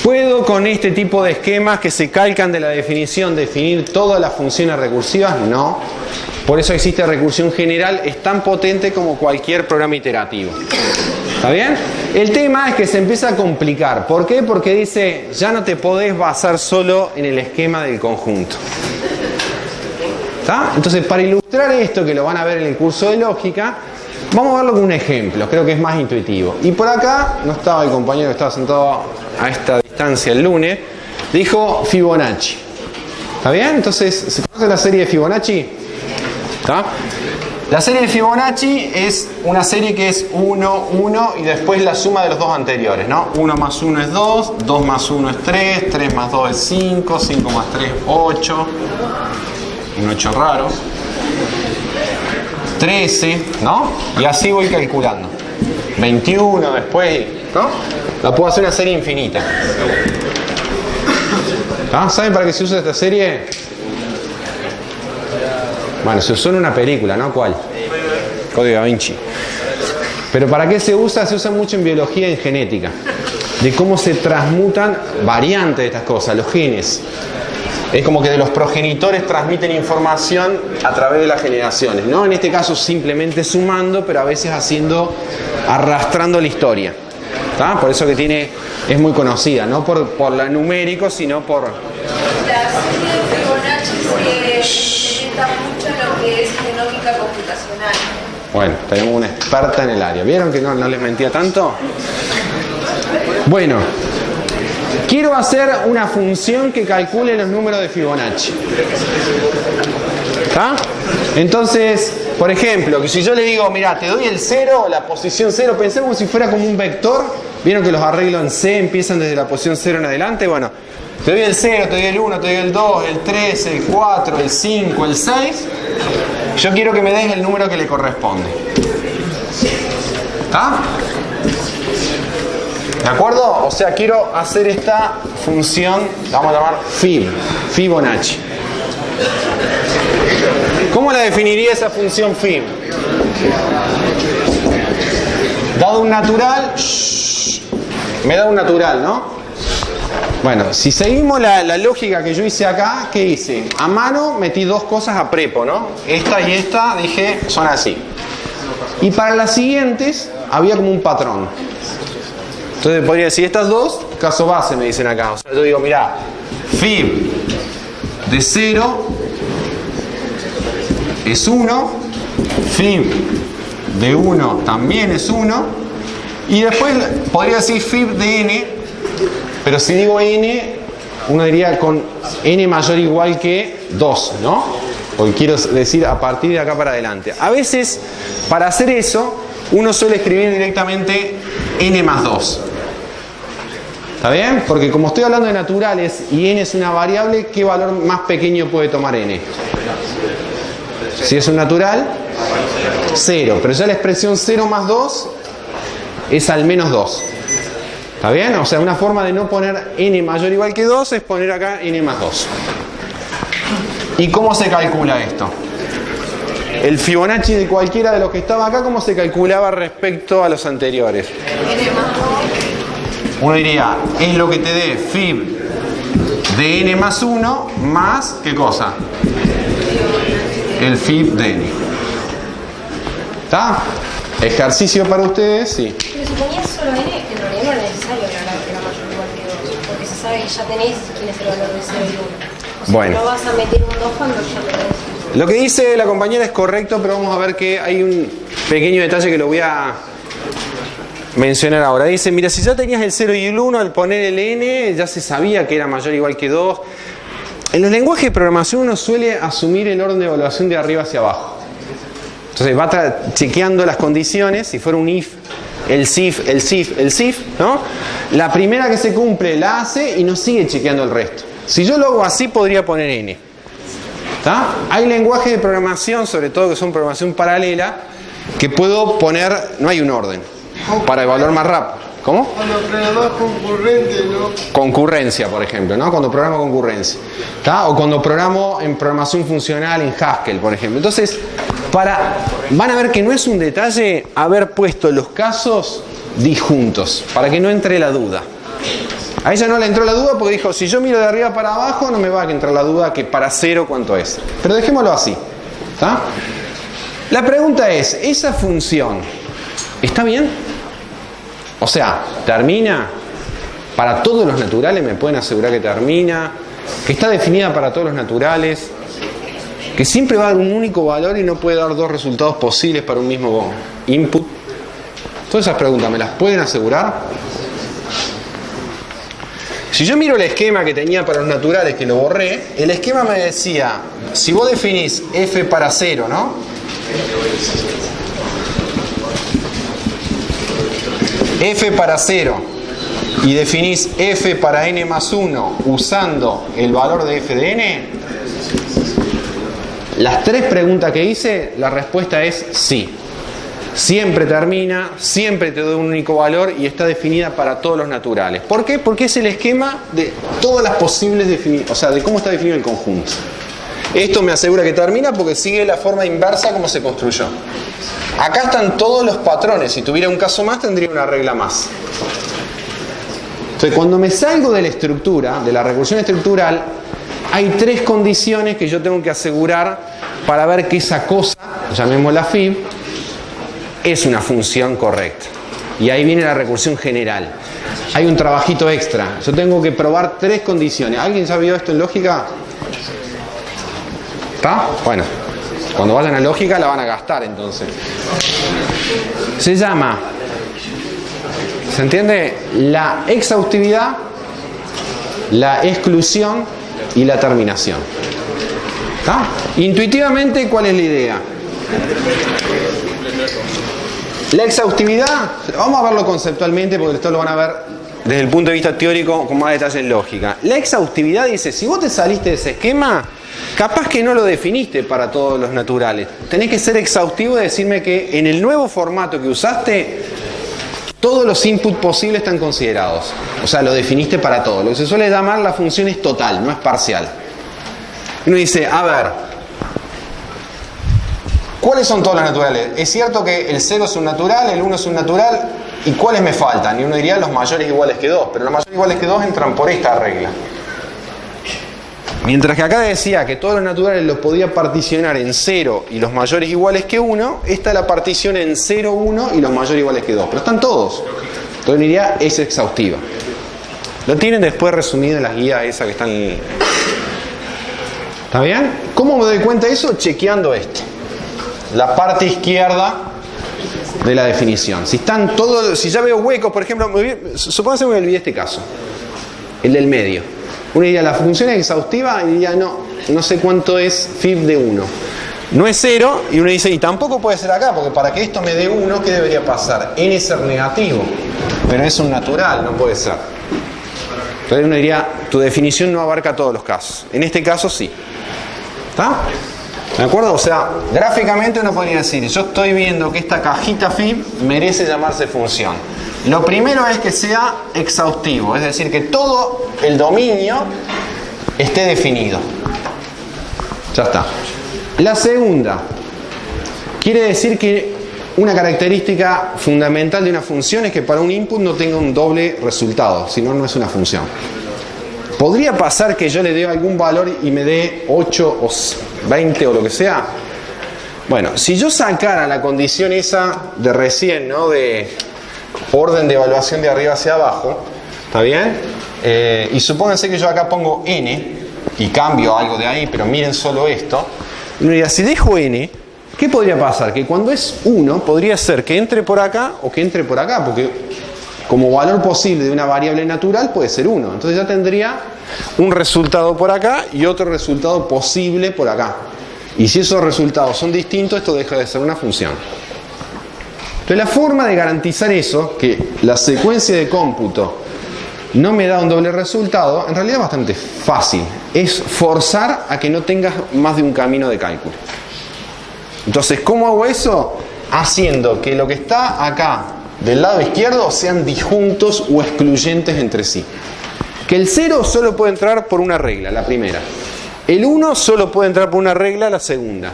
¿Puedo con este tipo de esquemas que se calcan de la definición definir todas las funciones recursivas? No. Por eso existe recursión general, es tan potente como cualquier programa iterativo. ¿Está bien? El tema es que se empieza a complicar. ¿Por qué? Porque dice, ya no te podés basar solo en el esquema del conjunto. ¿Está? Entonces, para ilustrar esto, que lo van a ver en el curso de lógica, vamos a verlo con un ejemplo, creo que es más intuitivo. Y por acá, no estaba el compañero que estaba sentado a esta distancia el lunes, dijo Fibonacci. ¿Está bien? Entonces, ¿se conoce la serie de Fibonacci? ¿Está? La serie de Fibonacci es una serie que es 1, 1 y después la suma de los dos anteriores, ¿no? 1 más 1 es 2, 2 más 1 es 3, 3 más 2 es 5, 5 más 3 es 8, un 8 raro, 13, ¿no? Y así voy calculando. 21 después, ¿no? La puedo hacer una serie infinita. ¿Ah? ¿Saben para qué se usa esta serie? Bueno, se usó en una película, ¿no? ¿Cuál? Código Da Vinci. Pero ¿para qué se usa? Se usa mucho en biología y en genética. De cómo se transmutan variantes de estas cosas, los genes. Es como que de los progenitores transmiten información a través de las generaciones, ¿no? En este caso simplemente sumando, pero a veces arrastrando la historia. ¿Tá? Por eso que es muy conocida, no por la numérico, sino por... La serie de Fibonacci se implementa mucho en lo que es genómica computacional. Bueno, tenemos una experta en el área. ¿Vieron que no les mentía tanto? Bueno, quiero hacer una función que calcule los números de Fibonacci. ¿Está? Entonces, por ejemplo, que si yo le digo, mira, te doy el 0, la posición 0, pensemos como si fuera como un vector. ¿Vieron que los arreglos en C empiezan desde la posición 0 en adelante? Bueno, te doy el 0, te doy el 1, te doy el 2, el 3, el 4, el 5, el 6. Yo quiero que me des el número que le corresponde. ¿Está? ¿De acuerdo? O sea, quiero hacer esta función, la vamos a llamar Fibonacci. ¿Cómo la definiría esa función Fib? Dado un natural, me da un natural, ¿no? Bueno, si seguimos la lógica que yo hice acá, ¿qué hice? A mano metí dos cosas a prepo, ¿no? Esta y esta, dije, son así. Y para las siguientes, había como un patrón. Entonces podría decir, estas dos, caso base, me dicen acá. O sea, yo digo, mirá, Fib de 0 es 1, Fib de 1 también es 1, y después podría decir Fib de n, pero si digo n, uno diría con n mayor o igual que 2, ¿no? Porque quiero decir a partir de acá para adelante. A veces, para hacer eso, uno suele escribir directamente n más 2. ¿Está bien? Porque como estoy hablando de naturales y n es una variable, ¿qué valor más pequeño puede tomar n? Si es un natural, 0. Pero ya la expresión 0 más 2 es al menos 2. ¿Está bien? O sea, una forma de no poner n mayor o igual que 2 es poner acá n más 2. ¿Y cómo se calcula esto? El Fibonacci de cualquiera de los que estaba acá, ¿cómo se calculaba respecto a los anteriores? Uno diría, es lo que te dé Fib de n más 1 más, ¿qué cosa? El Fib de n. ¿Está? Ejercicio para ustedes, sí. Pero si ponías solo n, en realidad no era necesario aclarar que era mayor o igual que 2, porque se sabe que ya tenés quién es el valor de 0 y 1. O sea, bueno, no vas a meter un 2 cuando ya tenés. Lo que dice la compañera es correcto, pero vamos a ver que hay un pequeño detalle que lo voy a mencionar ahora. Dice, mira, si ya tenías el 0 y el 1, al poner el n ya se sabía que era mayor o igual que 2. En los lenguajes de programación uno suele asumir el orden de evaluación de arriba hacia abajo. Entonces va chequeando las condiciones, si fuera un if, el SIF, el SIF, el SIF, ¿no? La primera que se cumple la hace y no sigue chequeando el resto. Si yo lo hago así, podría poner n. ¿Está? Hay lenguajes de programación, sobre todo que son programación paralela, que puedo poner, no hay un orden, para evaluar más rápido. ¿Cómo? Cuando programás concurrente, ¿no? Concurrencia, por ejemplo, ¿no? Cuando programo concurrencia. ¿Está? O cuando programo en programación funcional en Haskell, por ejemplo. Entonces, van a ver que no es un detalle haber puesto los casos disjuntos, para que no entre la duda. A ella no le entró la duda porque dijo, si yo miro de arriba para abajo, no me va a entrar la duda que para 0 cuánto es. Pero dejémoslo así. ¿Está? La pregunta es, ¿esa función está bien? O sea, ¿termina para todos los naturales? ¿Me pueden asegurar que termina? ¿Que está definida para todos los naturales? ¿Que siempre va a dar un único valor y no puede dar dos resultados posibles para un mismo input? Todas esas preguntas, ¿me las pueden asegurar? Si yo miro el esquema que tenía para los naturales, que lo borré, el esquema me decía, si vos definís f para 0, ¿no? F para 0 y definís f para n más 1 usando el valor de f de n, las tres preguntas que hice, la respuesta es sí. Siempre termina, siempre te doy un único valor y está definida para todos los naturales. ¿Por qué? Porque es el esquema de todas las posibles definiciones, o sea, de cómo está definido el conjunto. Esto me asegura que termina porque sigue la forma inversa como se construyó. Acá están todos los patrones. Si tuviera un caso más, tendría una regla más. Entonces, cuando me salgo de la estructura, de la recursión estructural, hay 3 condiciones que yo tengo que asegurar para ver que esa cosa, llamémosla fib, es una función correcta. Y ahí viene la recursión general. Hay un trabajito extra. Yo tengo que probar 3 condiciones. ¿Alguien ya vio esto en lógica? ¿Está? Bueno, cuando vayan a lógica la van a gastar entonces. Se llama, ¿se entiende? La exhaustividad, la exclusión y la terminación. ¿Está? Intuitivamente, ¿cuál es la idea? La exhaustividad, vamos a verlo conceptualmente porque esto lo van a ver desde el punto de vista teórico con más detalle en lógica. La exhaustividad dice, si vos te saliste de ese esquema, capaz que no lo definiste para todos los naturales. Tenés que ser exhaustivo y decirme que en el nuevo formato que usaste, todos los inputs posibles están considerados. O sea, lo definiste para todo. Lo que se suele llamar la función es total, no es parcial. Uno dice, a ver, ¿cuáles son todos los naturales? Es cierto que el 0 es un natural, el 1 es un natural, ¿y cuáles me faltan? Y uno diría los mayores iguales que 2, pero los mayores iguales que 2 entran por esta regla. Mientras que acá decía que todos los naturales los podía particionar en 0 y los mayores iguales que 1, esta la partición en 0, 1 y los mayores iguales que 2. Pero están todos. Entonces diría, es exhaustiva. Lo tienen después resumido en las guías esas que están... ¿Está bien? ¿Cómo me doy cuenta de eso? Chequeando esto. La parte izquierda de la definición. Si están todos, si ya veo huecos, por ejemplo, supóngase que me olvidé este caso, el del medio. Uno diría, la función es exhaustiva, y diría, no sé cuánto es fib de 1. No es 0, y uno dice, y tampoco puede ser acá, porque para que esto me dé 1, ¿qué debería pasar? N ser negativo, pero es un natural, no puede ser. Entonces uno diría, tu definición no abarca todos los casos. En este caso sí. ¿Está? ¿De acuerdo? O sea, gráficamente uno podría decir, yo estoy viendo que esta cajita fib merece llamarse función. Lo primero es que sea exhaustivo, es decir, que todo el dominio esté definido. Ya está. La segunda, quiere decir que una característica fundamental de una función es que para un input no tenga un doble resultado, si no, no es una función. ¿Podría pasar que yo le dé algún valor y me dé 8 o 20 o lo que sea? Bueno, si yo sacara la condición esa de recién, ¿no? De orden de evaluación de arriba hacia abajo, ¿está bien? Y supónganse que yo acá pongo n y cambio algo de ahí, pero miren solo esto. Y uno diría, si dejo n, ¿qué podría pasar? Que cuando es 1, podría ser que entre por acá o que entre por acá, porque como valor posible de una variable natural puede ser 1. Entonces ya tendría un resultado por acá y otro resultado posible por acá. Y si esos resultados son distintos, esto deja de ser una función. Entonces la forma de garantizar eso, que la secuencia de cómputo no me da un doble resultado, en realidad es bastante fácil. Es forzar a que no tengas más de un camino de cálculo. Entonces, ¿cómo hago eso? Haciendo que lo que está acá del lado izquierdo sean disjuntos o excluyentes entre sí. Que el 0 solo puede entrar por una regla, la primera. El 1 solo puede entrar por una regla, la segunda.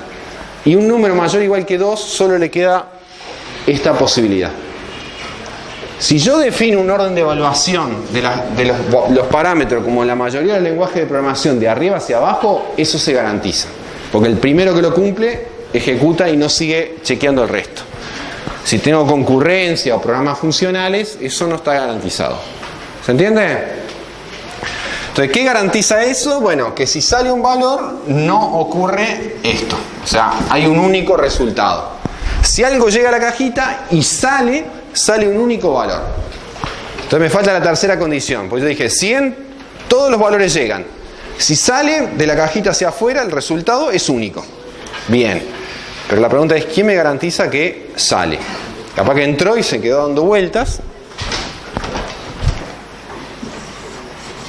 Y un número mayor o igual que 2 solo le queda esta posibilidad. Si yo defino un orden de evaluación de los parámetros como en la mayoría del lenguaje de programación de arriba hacia abajo, eso se garantiza. Porque el primero que lo cumple ejecuta y no sigue chequeando el resto. Si tengo concurrencia o programas funcionales, eso no está garantizado. ¿Se entiende? Entonces, ¿qué garantiza eso? Bueno, que si sale un valor, no ocurre esto. O sea, hay un único resultado. Si algo llega a la cajita y sale un único valor. Entonces me falta la tercera condición. Pues yo dije, 100, todos los valores llegan. Si sale de la cajita hacia afuera, el resultado es único. Bien. Pero la pregunta es, ¿quién me garantiza que sale? Capaz que entró y se quedó dando vueltas.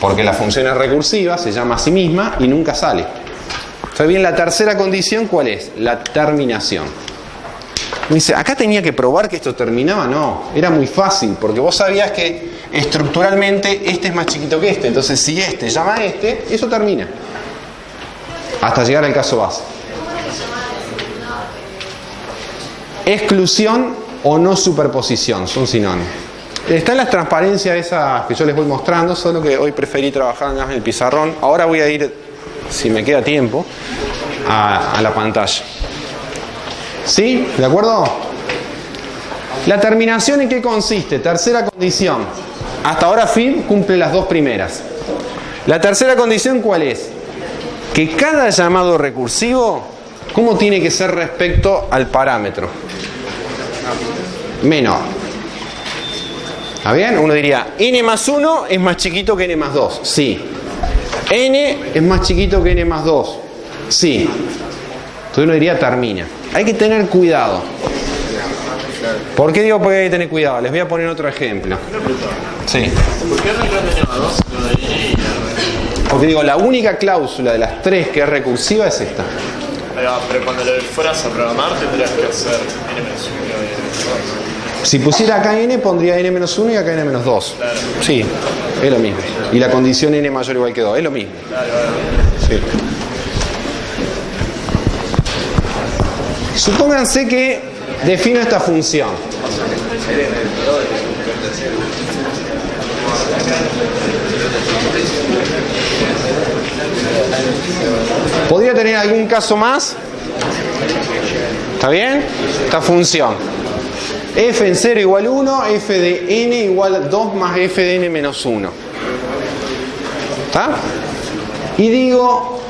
Porque la función es recursiva, se llama a sí misma y nunca sale. Entonces bien, la tercera condición, ¿cuál es? La terminación. Me dice, ¿acá tenía que probar que esto terminaba? No, era muy fácil, porque vos sabías que estructuralmente este es más chiquito que este. Entonces si este llama a este, eso termina. Hasta llegar al caso base. Exclusión o no superposición, son sinónimos. Están las transparencias esas que yo les voy mostrando, solo que hoy preferí trabajar en el pizarrón. Ahora voy a ir si me queda tiempo, a la pantalla. ¿Sí? ¿De acuerdo? ¿La terminación en qué consiste? Tercera condición. Hasta ahora fib cumple las dos primeras. La tercera condición, ¿cuál es? Que cada llamado recursivo, ¿cómo tiene que ser respecto al parámetro? Menor. ¿Está bien? Uno diría, n más 1 es más chiquito que n más 2. Sí. N es más chiquito que n más 2. Sí. Entonces uno diría, termina. Hay que tener cuidado. ¿Por qué digo que hay que tener cuidado? Les voy a poner otro ejemplo. Sí. ¿Por qué arrancar de n más 2? Lo de n y r. Porque digo, la única cláusula de las tres que es recursiva es esta. Pero cuando lo fueras a programar tendrías que hacer n menos 1 y n menos 2. Si pusiera acá n, pondría n menos 1 y acá n menos 2. Claro. Sí, es lo mismo. Y la condición n mayor o igual que 2, es lo mismo. Claro. Sí. Supónganse que defino esta función. ¿Podría tener algún caso más? ¿Está bien? Esta función. F en 0 igual 1, f de n igual 2 más f de n menos 1. ¿Está? Y digo,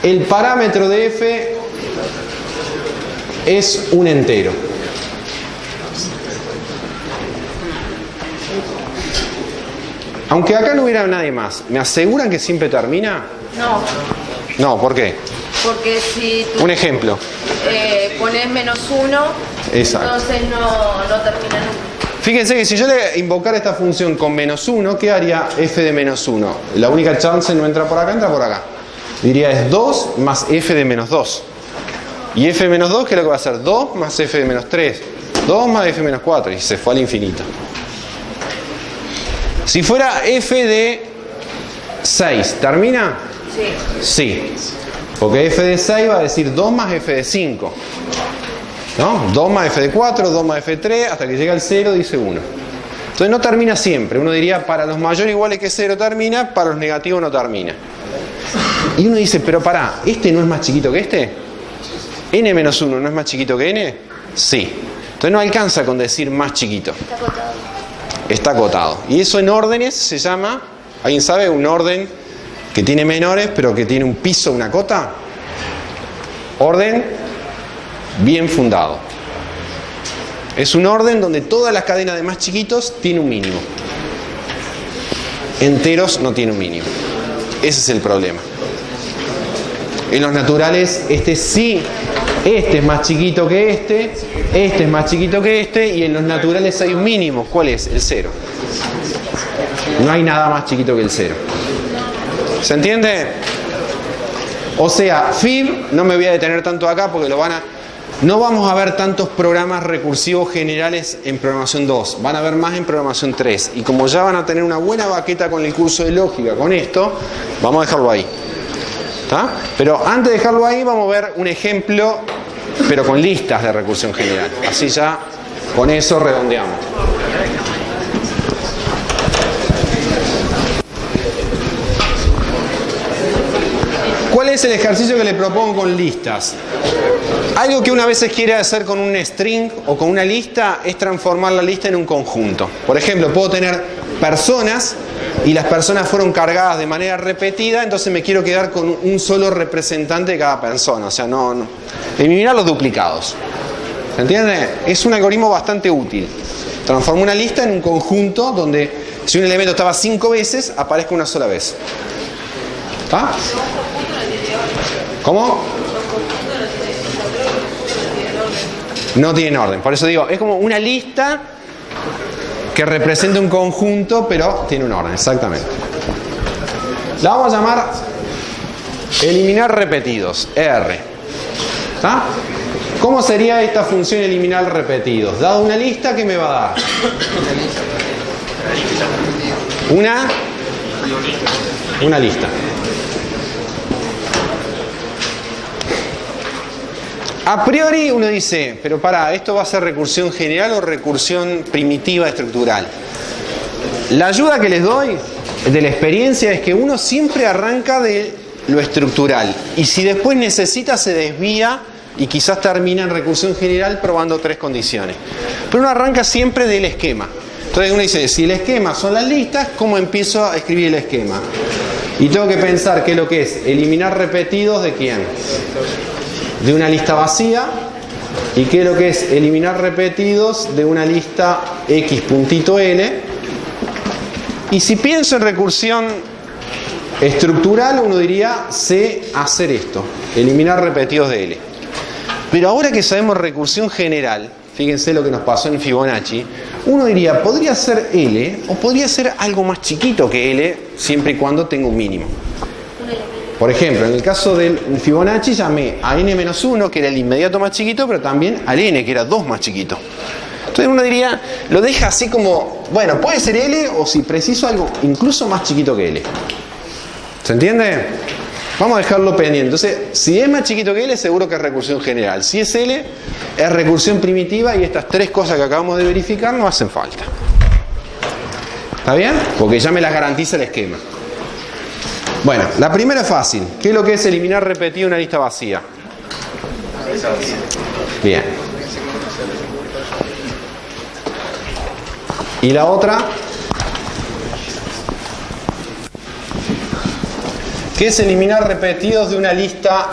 el parámetro de f es un entero. Aunque acá no hubiera nadie más, ¿me aseguran que siempre termina? No, No, ¿por qué? porque si tú Un ejemplo. pones menos 1, Exacto. entonces no termina nunca. Fíjense que si yo le invocara esta función con menos 1, ¿qué haría f de menos 1? La única chance no entra por acá, entra por acá. Diría es 2 más f de menos 2. Y f de menos 2, ¿qué es lo que va a hacer? 2 más f de menos 3. 2 más f de menos 4. Y se fue al infinito. Si fuera f de 6, ¿termina? Sí. Sí. Porque f de 6 va a decir 2 más f de 5. ¿No? 2 más f de 4, 2 más f de 3, hasta que llega al 0 dice 1. Entonces no termina siempre. Uno diría, para los mayores iguales que 0 termina, para los negativos no termina. Y uno dice, pero pará, ¿este no es más chiquito que este? ¿N menos 1 no es más chiquito que n? Sí. Entonces no alcanza con decir más chiquito. Está acotado. Está acotado. Y eso en órdenes se llama, ¿alguien sabe? Un orden que tiene menores, pero que tiene un piso, una cota. Orden bien fundado. Es un orden donde todas las cadenas de más chiquitos tiene un mínimo. Enteros no tiene un mínimo. Ese es el problema. En los naturales, este sí, este es más chiquito que este es más chiquito que este, y en los naturales hay un mínimo. ¿Cuál es? El 0. No hay nada más chiquito que el 0. ¿Se entiende? O sea, fib, no me voy a detener tanto acá porque no vamos a ver tantos programas recursivos generales en programación 2, van a ver más en programación 3. Y como ya van a tener una buena baqueta con el curso de lógica, con esto, vamos a dejarlo ahí. ¿Está? Pero antes de dejarlo ahí, vamos a ver un ejemplo, pero con listas de recursión general. Así ya, con eso redondeamos. ¿Cuál es el ejercicio que le propongo con listas? Algo que una vez quiere hacer con un string o con una lista es transformar la lista en un conjunto. Por ejemplo, puedo tener personas y las personas fueron cargadas de manera repetida, entonces me quiero quedar con un solo representante de cada persona. O sea, no eliminar los duplicados. ¿Se entiende? Es un algoritmo bastante útil. Transformo una lista en un conjunto donde si un elemento estaba 5 veces, aparezca una sola vez. ¿Ah? ¿Cómo? No tienen orden. Por eso digo, es como una lista que representa un conjunto, pero tiene un orden, exactamente. La vamos a llamar eliminar repetidos, R. ¿Está? ¿Cómo sería esta función eliminar repetidos? Dado una lista, ¿qué me va a dar? Una lista. A priori uno dice, pero pará, ¿esto va a ser recursión general o recursión primitiva estructural? La ayuda que les doy de la experiencia es que uno siempre arranca de lo estructural. Y si después necesita, se desvía y quizás termina en recursión general probando 3 condiciones. Pero uno arranca siempre del esquema. Entonces uno dice, si el esquema son las listas, ¿cómo empiezo a escribir el esquema? Y tengo que pensar qué es lo que es eliminar repetidos de quién. De una lista vacía. ¿Y qué es lo que es eliminar repetidos de una lista x.l? Y si pienso en recursión estructural, uno diría, sé hacer esto, eliminar repetidos de L. Pero ahora que sabemos recursión general, fíjense lo que nos pasó en Fibonacci, uno diría, podría ser L o podría ser algo más chiquito que L, siempre y cuando tenga un mínimo. Por ejemplo, en el caso del Fibonacci llamé a n-1, que era el inmediato más chiquito, pero también al n, que era 2 más chiquito. Entonces uno diría, lo deja así como, bueno, puede ser L o si preciso algo incluso más chiquito que L. ¿Se entiende? Vamos a dejarlo pendiente. Entonces, si es más chiquito que L, seguro que es recursión general. Si es L, es recursión primitiva y estas 3 cosas que acabamos de verificar no hacen falta. ¿Está bien? Porque ya me las garantiza el esquema. Bueno, la primera es fácil. ¿Qué es lo que es eliminar repetido una lista vacía? Bien. ¿Y la otra? ¿Qué es eliminar repetidos de una lista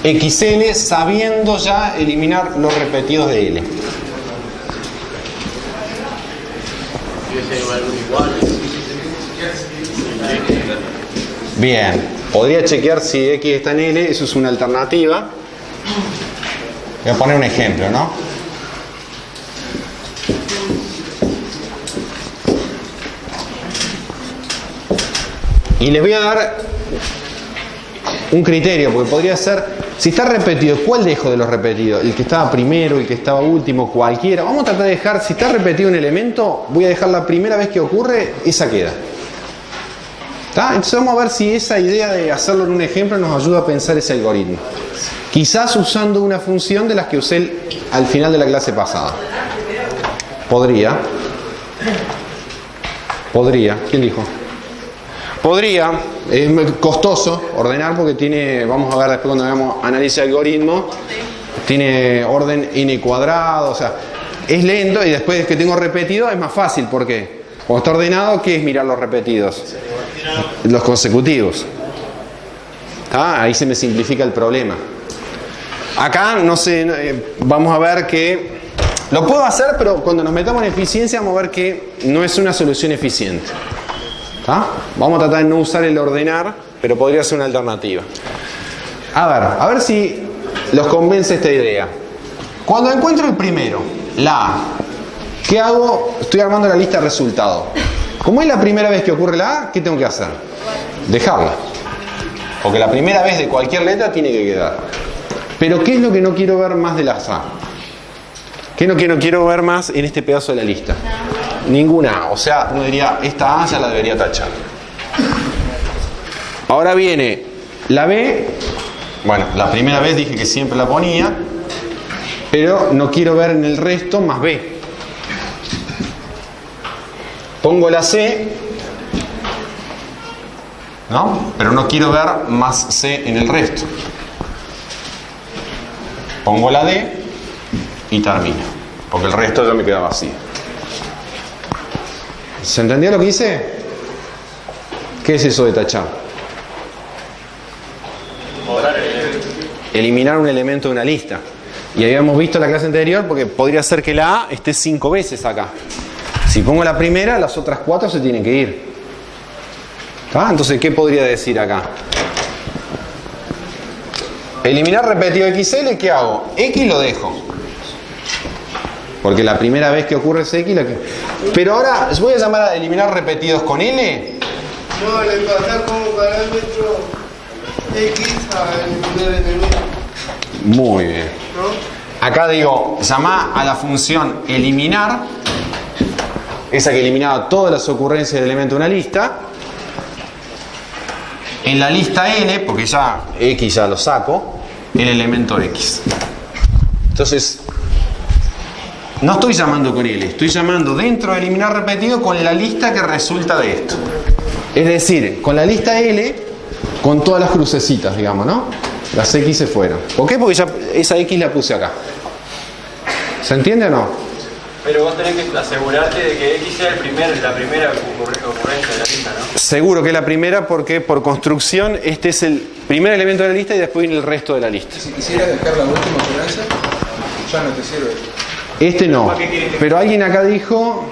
XL sabiendo ya eliminar los repetidos de L? Bien, podría chequear si X está en L, eso es una alternativa. Voy a poner un ejemplo, ¿no? Y les voy a dar un criterio, porque podría ser, si está repetido, ¿cuál dejo de los repetidos? El que estaba primero, el que estaba último, cualquiera. Vamos a tratar de dejar, si está repetido un elemento, voy a dejar la primera vez que ocurre, esa queda. ¿Está? Entonces vamos a ver si esa idea de hacerlo en un ejemplo nos ayuda a pensar ese algoritmo. Quizás usando una función de las que usé al final de la clase pasada. Podría. ¿Quién dijo? Podría, es costoso ordenar porque tiene, vamos a ver después cuando hagamos análisis de algoritmo, tiene orden n cuadrado, o sea, es lento y después que tengo repetido es más fácil, ¿por qué? Cuando está ordenado, ¿qué es mirar los repetidos? Los consecutivos. Ahí se me simplifica el problema. Acá, no sé, vamos a ver que lo puedo hacer, pero cuando nos metamos en eficiencia vamos a ver que no es una solución eficiente. Vamos a tratar de no usar el ordenar, pero podría ser una alternativa. A ver si los convence esta idea. Cuando encuentro el primero, la A, ¿qué hago? Estoy armando la lista de resultados. Como es la primera vez que ocurre la A, ¿qué tengo que hacer? Dejarla. Porque la primera vez de cualquier letra tiene que quedar. Pero ¿qué es lo que no quiero ver más de las A? ¿Qué es lo que no quiero ver más en este pedazo de la lista? Ninguna A. O sea, uno diría, esta A ya la debería tachar. Ahora viene la B. Bueno, la primera vez dije que siempre la ponía, pero no quiero ver en el resto más B. Pongo la C, ¿no? Pero no quiero ver más C en el resto. Pongo la D y termino, porque el resto ya me queda vacío. ¿Se entendió lo que hice? ¿Qué es eso de tachar? Eliminar un elemento de una lista. Y habíamos visto en la clase anterior, porque podría ser que la A esté 5 veces acá. Si pongo la primera, las otras 4 se tienen que ir. Entonces, ¿qué podría decir acá? Eliminar repetido XL, ¿qué hago? X lo dejo. Porque la primera vez que ocurre ese X... Pero ahora, ¿voy a llamar a eliminar repetidos con L? No, le pasas como parámetro X a eliminar elemento. Muy bien. ¿No? Acá digo, llamá a la función eliminar, esa que eliminaba todas las ocurrencias del elemento de una lista. En la lista N, porque ya X ya lo saco, el elemento X. Entonces, no estoy llamando con L, estoy llamando dentro de eliminar repetido con la lista que resulta de esto. Es decir, con la lista L con todas las crucecitas, digamos, ¿no? Las X se fueron. ¿Por qué? Porque ya esa X la puse acá. ¿Se entiende o no? Pero vos tenés que asegurarte de que X sea la primera ocurrencia de la lista, ¿no? Seguro que es la primera porque por construcción este es el primer elemento de la lista y después viene el resto de la lista. Si quisieras dejar la última ocurrencia, ya no te sirve. Este no, pero alguien acá dijo,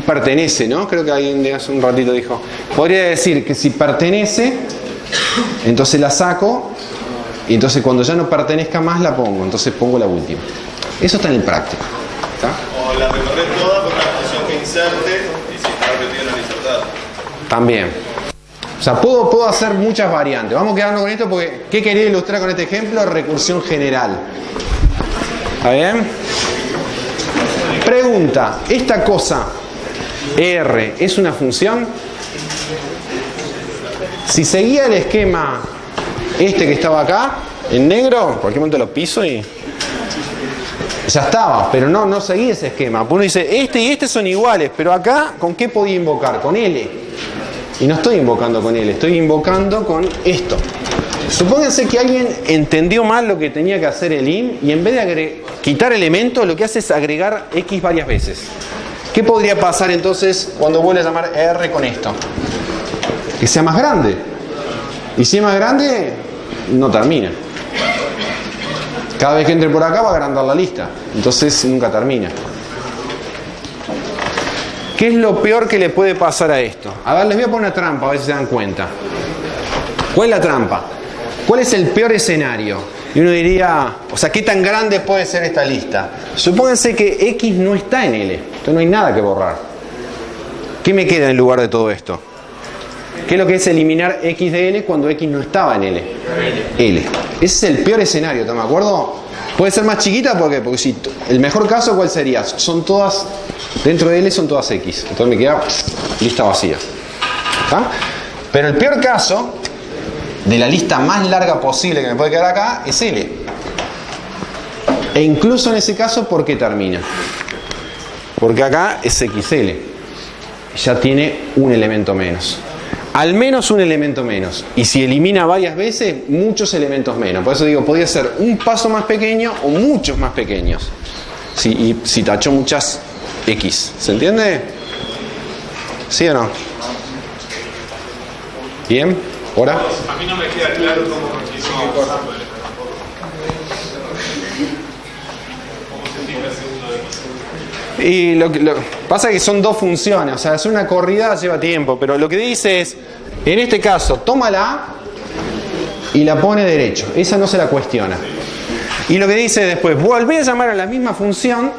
pertenece, ¿no? Creo que alguien de hace un ratito dijo. Podría decir que si pertenece, entonces la saco y entonces cuando ya no pertenezca más la pongo, entonces pongo la última. Eso está en el práctico. ¿Está? O la recorres toda con una función que inserte y si está repetido no la insertar. También. O sea, puedo hacer muchas variantes. Vamos quedando con esto porque ¿qué quería ilustrar con este ejemplo? Recursión general. ¿Está bien? Pregunta, ¿esta cosa R es una función? Si seguía el esquema este que estaba acá, en negro, en cualquier momento lo piso y ya estaba, pero no seguía ese esquema. Uno dice, este y este son iguales, pero acá, ¿con qué podía invocar? Con L. Y no estoy invocando con L, estoy invocando con esto. Supónganse que alguien entendió mal lo que tenía que hacer el in y en vez de quitar elementos, lo que hace es agregar X varias veces. ¿Qué podría pasar entonces cuando vuelve a llamar R con esto? Que sea más grande. Y si es más grande, no termina. Cada vez que entre por acá va a agrandar la lista. Entonces nunca termina. ¿Qué es lo peor que le puede pasar a esto? A ver, les voy a poner una trampa, a ver si se dan cuenta. ¿Cuál es la trampa? ¿Cuál es el peor escenario? Y uno diría, o sea, ¿qué tan grande puede ser esta lista? Supónganse que X no está en L. Entonces no hay nada que borrar. ¿Qué me queda en lugar de todo esto? ¿Qué es lo que es eliminar X de L cuando X no estaba en L? L. Ese es el peor escenario, ¿están de acuerdo? Puede ser más chiquita, ¿por qué? Porque si el mejor caso, ¿cuál sería? Son todas, dentro de L son todas X. Entonces me queda lista vacía. ¿Está? Pero el peor caso, de la lista más larga posible que me puede quedar acá, es L. E incluso en ese caso, ¿por qué termina? Porque acá es XL. Ya tiene un elemento menos. Al menos un elemento menos. Y si elimina varias veces, muchos elementos menos. Por eso digo, podría ser un paso más pequeño o muchos más pequeños. Y si tachó muchas X. ¿Se entiende? ¿Sí o no? ¿Bien? ¿Ahora? A mí no me queda claro cómo continúa avanzando el ¿Cómo se tira el segundo de X? Y lo pasa que son dos funciones, o sea, hacer una corrida lleva tiempo, pero lo que dice es, en este caso, toma la A y la pone derecho, esa no se la cuestiona. Y lo que dice después, volví a llamar a la misma función,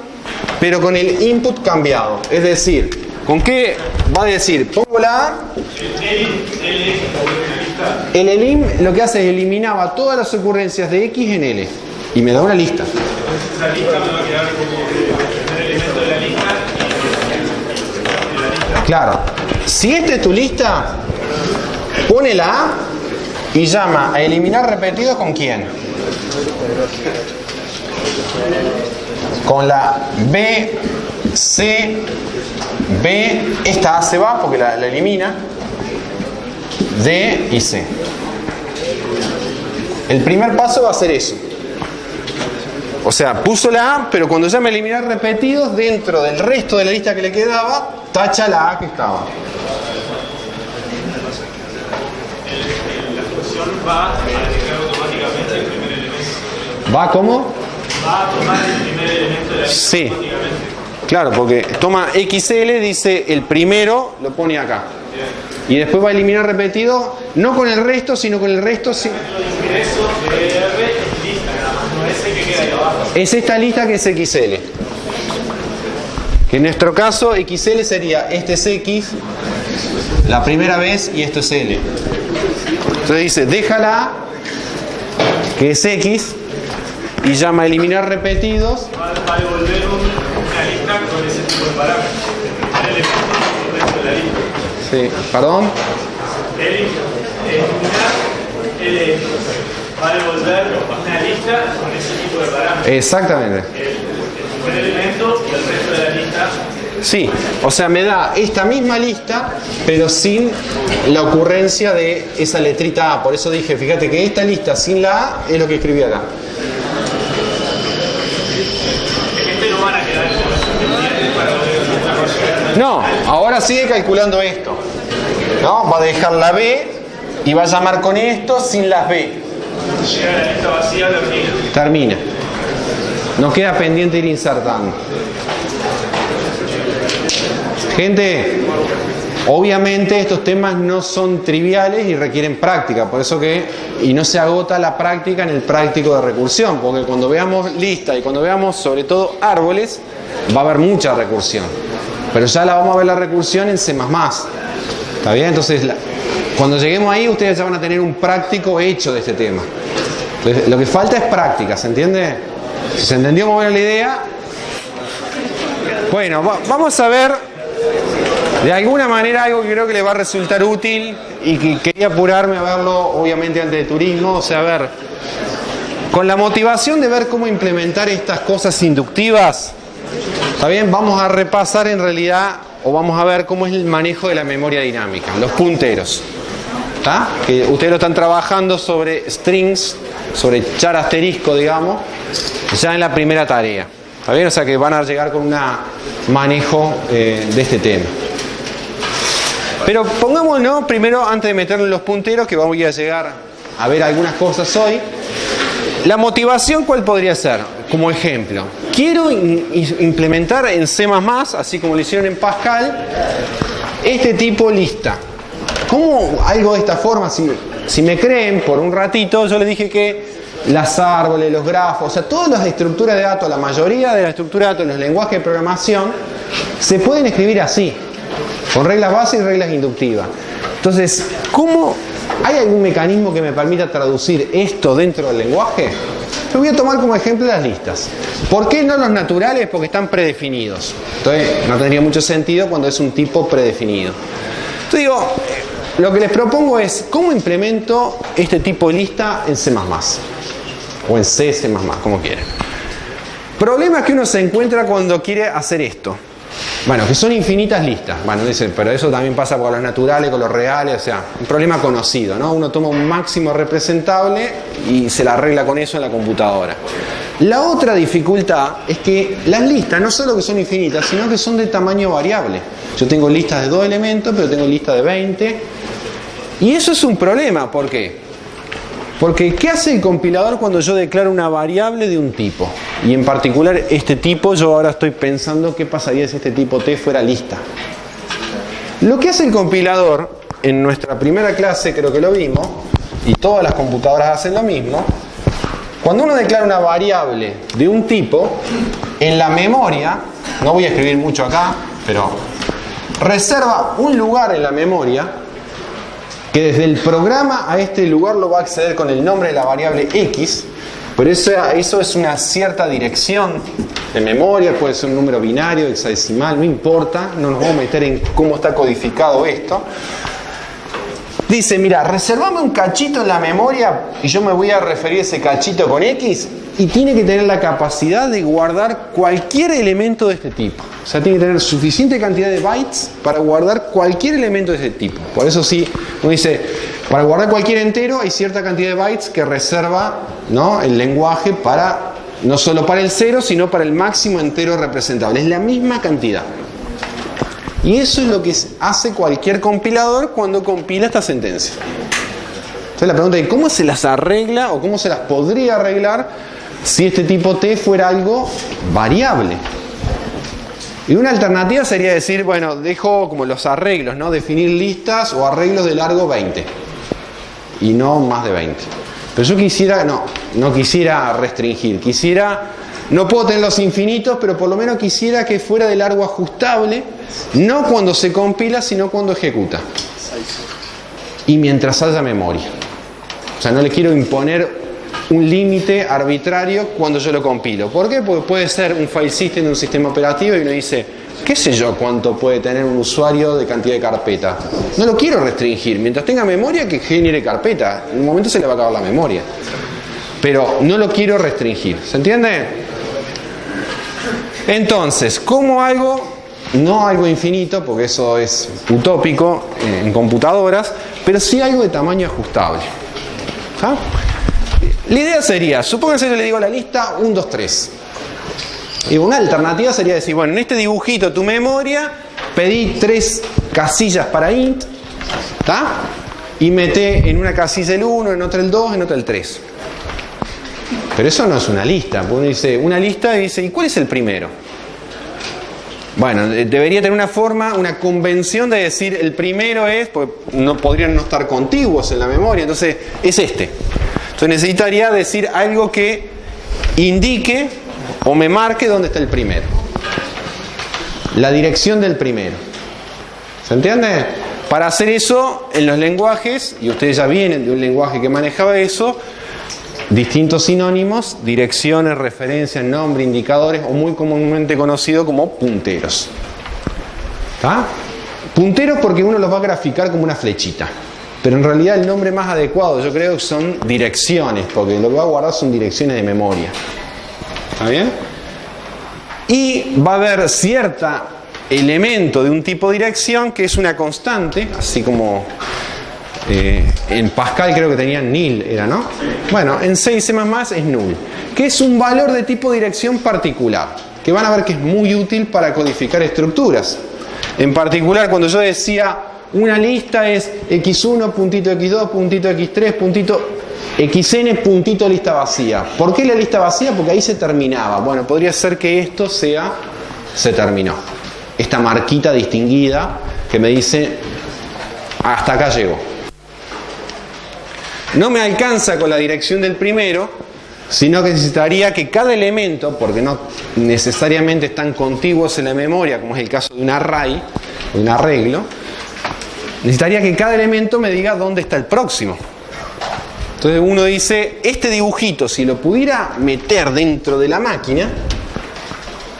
pero con el input cambiado, es decir, ¿con qué va a decir? Pongo la A, el elim lo que hace es eliminaba todas las ocurrencias de X en L, y me da una lista. Esa lista me va a quedar como el primer elemento de la lista. Claro, si esta es tu lista, pone la A y llama a eliminar repetidos ¿con quién? Con la B, C, B, esta A se va porque la elimina, D y C. El primer paso va a ser eso. O sea, puso la A, pero cuando llama a eliminar repetidos, dentro del resto de la lista que le quedaba, tacha la A que estaba. La función va a agregar automáticamente el primer elemento. ¿Va cómo? Va a tomar el primer elemento de la lista Sí. automáticamente. Claro, porque toma XL, dice el primero, lo pone acá. Y después va a eliminar repetidos, no con el resto, sino con el resto. Sí. El ingreso de R es lista, nada más, no es el que queda ahí abajo. Es esta lista que es XL. Que en nuestro caso, XL sería, este es X, la primera vez, y esto es L. Entonces dice, déjala, que es X, y llama a eliminar repetidos. Va a devolver una lista con ese tipo de parámetros. El elemento del resto de la lista. Sí, perdón. Eliminar va a devolver una lista con ese tipo de parámetros. Exactamente. El primer elemento y el resto de la lista Sí, o sea, me da esta misma lista, pero sin la ocurrencia de esa letrita A. Por eso dije, fíjate que esta lista sin la A es lo que escribí acá. No, ahora sigue calculando esto. ¿No? Va a dejar la B y va a llamar con esto sin las B. Llega a la lista vacía, Termina. Nos queda pendiente ir insertando. Gente, obviamente estos temas no son triviales y requieren práctica, por eso y no se agota la práctica en el práctico de recursión, porque cuando veamos lista y cuando veamos sobre todo árboles, va a haber mucha recursión. Pero ya la vamos a ver la recursión en C++. ¿Está bien? Entonces, cuando lleguemos ahí, ustedes ya van a tener un práctico hecho de este tema. Entonces, lo que falta es práctica, ¿se entiende? Si se entendió muy bien la idea. Bueno, vamos a ver de alguna manera algo que creo que les va a resultar útil y que quería apurarme a verlo, obviamente, antes de turismo. O sea, a ver, con la motivación de ver cómo implementar estas cosas inductivas, ¿está bien? Vamos a repasar en realidad, o vamos a ver cómo es el manejo de la memoria dinámica, los punteros. ¿Está? Que ustedes lo están trabajando sobre strings, sobre char asterisco, digamos, ya en la primera tarea. ¿Está bien? O sea que van a llegar con un manejo de este tema. Pero pongámonos primero, antes de meterle los punteros, que vamos a llegar a ver algunas cosas hoy. La motivación, ¿cuál podría ser? Como ejemplo, quiero implementar en C++, así como lo hicieron en Pascal, este tipo lista. ¿Cómo algo de esta forma? Si me creen, por un ratito, yo les dije que las árboles, los grafos, o sea, todas las estructuras de datos, la mayoría de las estructuras de datos en los lenguajes de programación, se pueden escribir así, con reglas básicas y reglas inductivas. Entonces, ¿cómo hay algún mecanismo que me permita traducir esto dentro del lenguaje? Yo voy a tomar como ejemplo las listas. ¿Por qué no los naturales? Porque están predefinidos. Entonces, no tendría mucho sentido cuando es un tipo predefinido. Entonces digo, lo que les propongo es, ¿cómo implemento este tipo de lista en C++? O en C++, como quieran. Problemas que uno se encuentra cuando quiere hacer esto. Bueno, que son infinitas listas. Bueno, dicen, pero eso también pasa con los naturales, con los reales, o sea, un problema conocido, ¿no? Uno toma un máximo representable y se la arregla con eso en la computadora. La otra dificultad es que las listas no solo que son infinitas, sino que son de tamaño variable. Yo tengo listas de 2 elementos, pero tengo listas de 20. Y eso es un problema, ¿por qué? Porque ¿qué hace el compilador cuando yo declaro una variable de un tipo? Y en particular este tipo, yo ahora estoy pensando qué pasaría si este tipo T fuera lista. Lo que hace el compilador, en nuestra primera clase creo que lo vimos, y todas las computadoras hacen lo mismo, cuando uno declara una variable de un tipo, en la memoria, no voy a escribir mucho acá, pero reserva un lugar en la memoria que desde el programa a este lugar lo va a acceder con el nombre de la variable X, pero eso es una cierta dirección de memoria, puede ser un número binario, hexadecimal, no importa, no nos vamos a meter en cómo está codificado esto. Dice, mira, reservame un cachito en la memoria y yo me voy a referir a ese cachito con X, y tiene que tener la capacidad de guardar cualquier elemento de este tipo. O sea, tiene que tener suficiente cantidad de bytes para guardar cualquier elemento de ese tipo. Por eso sí, uno dice, para guardar cualquier entero hay cierta cantidad de bytes que reserva, ¿no?, el lenguaje para, no solo para el 0, sino para el máximo entero representable. Es la misma cantidad. Y eso es lo que hace cualquier compilador cuando compila esta sentencia. Entonces la pregunta es, ¿cómo se las arregla o cómo se las podría arreglar si este tipo T fuera algo variable? Y una alternativa sería decir, bueno, dejo como los arreglos, ¿no? Definir listas o arreglos de largo 20. Y no más de 20. Pero yo quisiera, no quisiera restringir. No puedo tener los infinitos, pero por lo menos quisiera que fuera de largo ajustable, no cuando se compila, sino cuando ejecuta. Y mientras haya memoria. O sea, no le quiero imponer un límite arbitrario cuando yo lo compilo. ¿Por qué? Porque puede ser un file system de un sistema operativo y uno dice, ¿qué sé yo cuánto puede tener un usuario de cantidad de carpeta? No lo quiero restringir. Mientras tenga memoria, que genere carpeta. En un momento se le va a acabar la memoria. Pero no lo quiero restringir. ¿Se entiende? Entonces, ¿cómo hago no algo infinito, porque eso es utópico en computadoras, pero sí algo de tamaño ajustable. ¿Ah? La idea sería, supónganse que yo le digo a la lista 1, 2, 3. Y una alternativa sería decir, bueno, en este dibujito tu memoria, pedí 3 casillas para int, ¿está? Y mete en una casilla el 1, en otra el 2, en otra el 3. Pero eso no es una lista, porque uno dice, una lista y dice, ¿y cuál es el primero? Bueno, debería tener una forma, una convención de decir el primero es, porque no podrían no estar contiguos en la memoria, entonces es este. Entonces necesitaría decir algo que indique o me marque dónde está el primero. La dirección del primero. ¿Se entiende? Para hacer eso, en los lenguajes, y ustedes ya vienen de un lenguaje que manejaba eso, distintos sinónimos, direcciones, referencias, nombres, indicadores, o muy comúnmente conocido como punteros. ¿Está? Punteros porque uno los va a graficar como una flechita. Pero en realidad el nombre más adecuado yo creo que son direcciones, porque lo que va a guardar son direcciones de memoria. ¿Está bien? Y va a haber cierto elemento de un tipo de dirección que es una constante, así como en Pascal creo que tenían nil, era, ¿no? Bueno, en C y C++ es null, que es un valor de tipo dirección particular, que van a ver que es muy útil para codificar estructuras. En particular, cuando yo decía una lista es x1, puntito x2, puntito x3, puntito xn, puntito lista vacía. ¿Por qué la lista vacía? Porque ahí se terminaba. Bueno, podría ser que esto sea se terminó. Esta marquita distinguida que me dice hasta acá llegó. No me alcanza con la dirección del primero, sino que necesitaría que cada elemento, porque no necesariamente están contiguos en la memoria, como es el caso de un array, de un arreglo, necesitaría que cada elemento me diga dónde está el próximo. Entonces uno dice, este dibujito, si lo pudiera meter dentro de la máquina,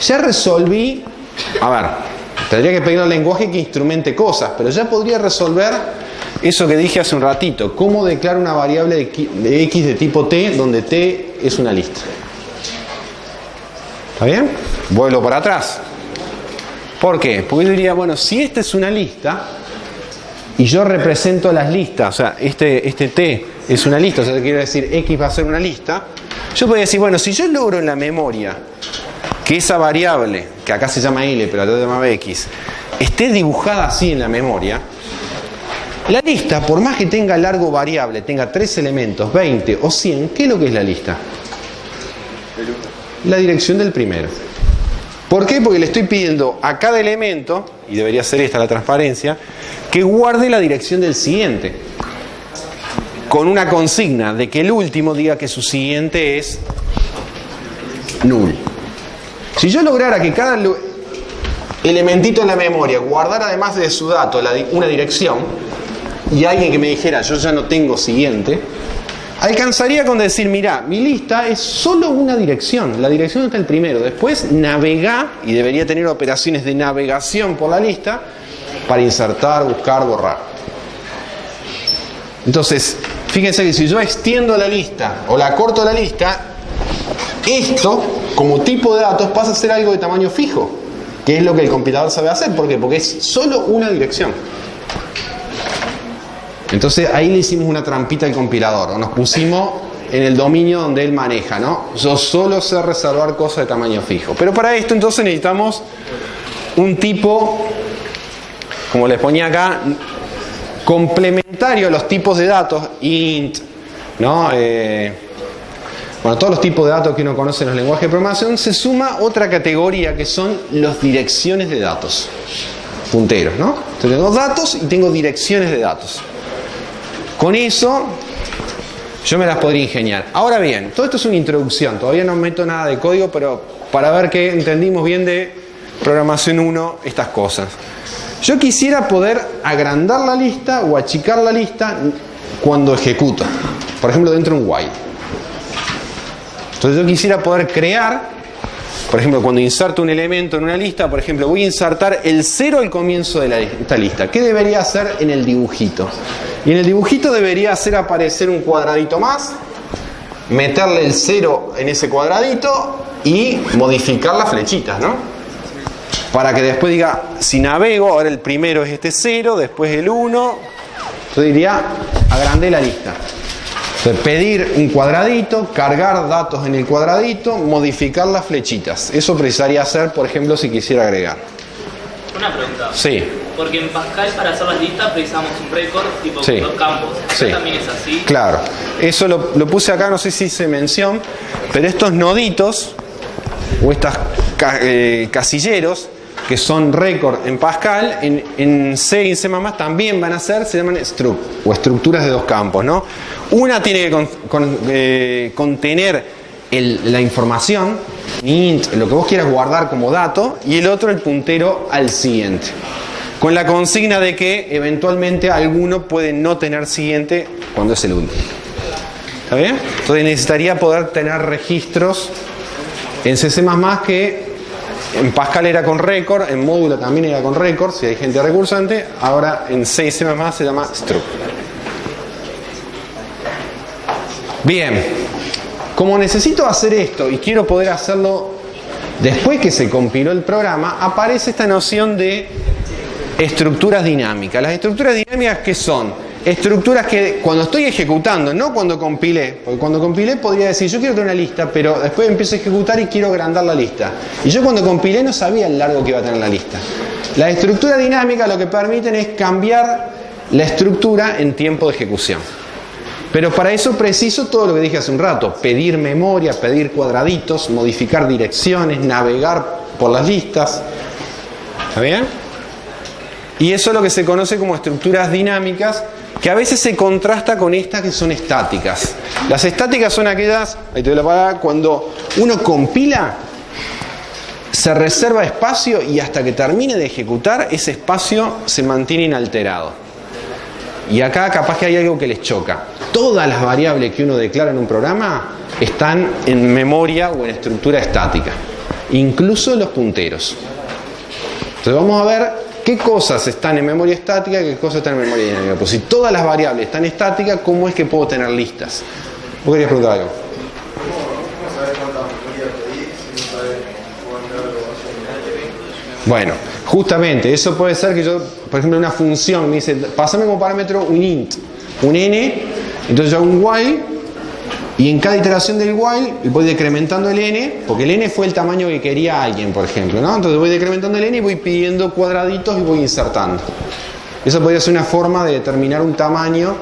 ya resolví, a ver, tendría que pedir al lenguaje que instrumente cosas, pero ya podría resolver eso que dije hace un ratito, cómo declaro una variable de x de tipo t, donde t es una lista. ¿Está bien? Vuelvo para atrás. ¿Por qué? Porque yo diría, bueno, si esta es una lista, y yo represento las listas, o sea, este t es una lista, o sea, quiero decir x va a ser una lista, yo podría decir, bueno, si yo logro en la memoria que esa variable, que acá se llama L, pero acá se llama x, esté dibujada así en la memoria, la lista, por más que tenga largo variable, tenga 3 elementos, 20 o 100, ¿qué es lo que es la lista? La dirección del primero. ¿Por qué? Porque le estoy pidiendo a cada elemento, y debería ser esta la transparencia, que guarde la dirección del siguiente, con una consigna de que el último diga que su siguiente es null. Si yo lograra que cada elementito en la memoria guardara además de su dato una dirección, y alguien que me dijera yo ya no tengo siguiente, alcanzaría con decir, mira, mi lista es solo una dirección, la dirección está el primero, después navega, y debería tener operaciones de navegación por la lista para insertar, buscar, borrar. Entonces, fíjense que si yo extiendo la lista o la corto la lista, esto como tipo de datos pasa a ser algo de tamaño fijo, que es lo que el compilador sabe hacer. ¿Por qué? Porque es solo una dirección. Entonces ahí le hicimos una trampita al compilador, o nos pusimos en el dominio donde él maneja, ¿no? Yo solo sé reservar cosas de tamaño fijo. Pero para esto entonces necesitamos un tipo, como les ponía acá, complementario a los tipos de datos, int, ¿no? Bueno, todos los tipos de datos que uno conoce en los lenguajes de programación, se suma otra categoría que son las direcciones de datos, punteros, ¿no? Entonces tengo datos y tengo direcciones de datos. Con eso yo me las podría ingeniar. Ahora bien, todo esto es una introducción, todavía no meto nada de código, pero para ver que entendimos bien de programación 1 estas cosas. Yo quisiera poder agrandar la lista o achicar la lista cuando ejecuto, por ejemplo dentro de un while. Entonces yo quisiera poder crear, por ejemplo cuando inserto un elemento en una lista, por ejemplo voy a insertar el 0 al comienzo de esta lista. ¿Qué debería hacer en el dibujito? Y en el dibujito debería hacer aparecer un cuadradito más, meterle el 0 en ese cuadradito y modificar las flechitas, ¿no? para que después diga, si navego, ahora el primero es este 0, después el 1, yo diría, agrandé la lista. Entonces, pedir un cuadradito, cargar datos en el cuadradito, modificar las flechitas. Eso precisaría hacer, por ejemplo, si quisiera agregar. Una pregunta. Sí. Porque en Pascal para hacer las listas precisamos un récord tipo Sí. con 2 campos. Sí. También es así. Claro. Eso lo puse acá, no sé si hice mención, pero estos noditos, o estas casilleros, que son récord en Pascal, en C y en C++ también van a ser, se llaman struct, o estructuras de 2 campos, ¿no? Una tiene que contener la información, int, lo que vos quieras guardar como dato, y el otro el puntero al siguiente. Con la consigna de que eventualmente alguno puede no tener siguiente cuando es el último. ¿Está bien? Entonces necesitaría poder tener registros en C++ que en Pascal era con record, en módulo también era con record, si hay gente recursante, ahora en C y C++ se llama struct. Bien, como necesito hacer esto y quiero poder hacerlo después que se compiló el programa, aparece esta noción de estructuras dinámicas. Las estructuras dinámicas, ¿qué son? Estructuras que cuando estoy ejecutando, no cuando compilé, porque cuando compilé podría decir, yo quiero tener una lista, pero después empiezo a ejecutar y quiero agrandar la lista. Y yo cuando compilé no sabía el largo que iba a tener la lista. Las estructuras dinámicas lo que permiten es cambiar la estructura en tiempo de ejecución. Pero para eso preciso todo lo que dije hace un rato, pedir memoria, pedir cuadraditos, modificar direcciones, navegar por las listas. ¿Está bien? Y eso es lo que se conoce como estructuras dinámicas, que a veces se contrasta con estas que son estáticas. Las estáticas son aquellas, ahí te doy la palabra, cuando uno compila, se reserva espacio y hasta que termine de ejecutar, ese espacio se mantiene inalterado. Y acá capaz que hay algo que les choca. Todas las variables que uno declara en un programa están en memoria o en estructura estática, incluso los punteros. Entonces vamos a ver qué cosas están en memoria estática y qué cosas están en memoria dinámica. Pues si todas las variables están estáticas, ¿cómo es que puedo tener listas? ¿Vos querías preguntar algo? Bueno, justamente, eso puede ser que yo, por ejemplo, una función me dice, pásame como parámetro un int, un n, entonces yo hago un while, y en cada iteración del while voy decrementando el n, porque el n fue el tamaño que quería alguien, por ejemplo, ¿no? Entonces voy decrementando el n y voy pidiendo cuadraditos y voy insertando. Eso podría ser una forma de determinar un tamaño.